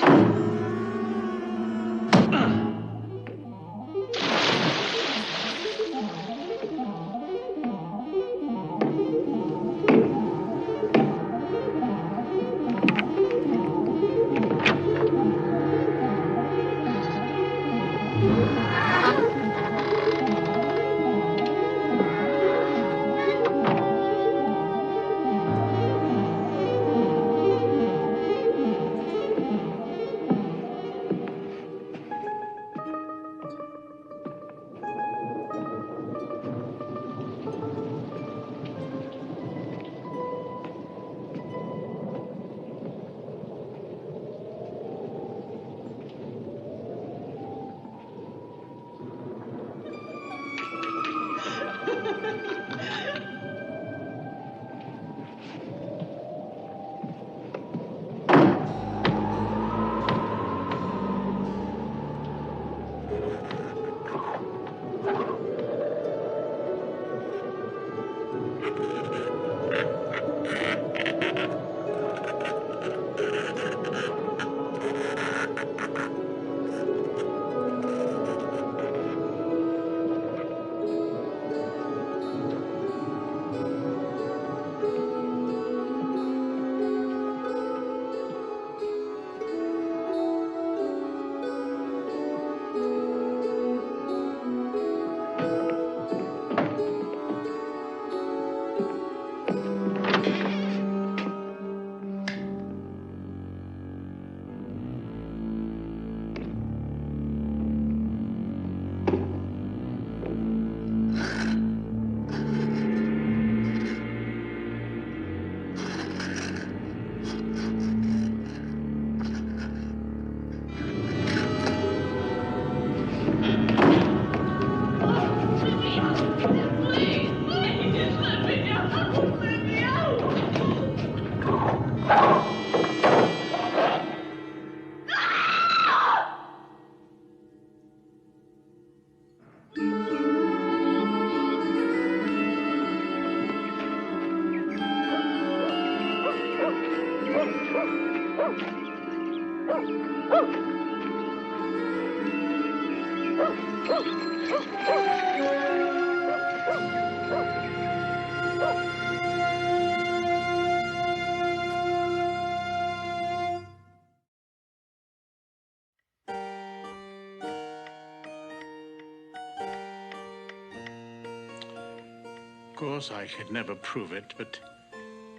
Speaker 10: Of course, I could never prove it, but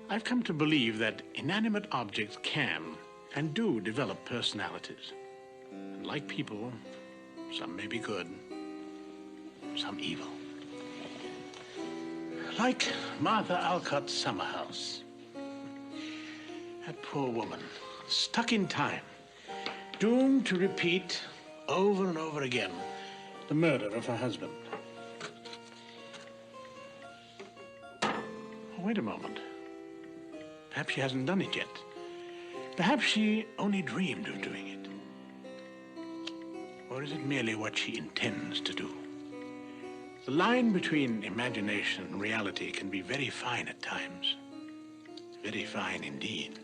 Speaker 10: I've come to believe that inanimate objects can and do develop personalities. And like people, some may be good, some evil. Like Martha Alcott's summer house. That poor woman, stuck in time, doomed to repeat over and over again the murder of her husband. Oh, wait a moment. Perhaps she hasn't done it yet. Perhaps she only dreamed of doing it. Or is it merely what she intends to do? The line between imagination and reality can be very fine at times. Very fine indeed.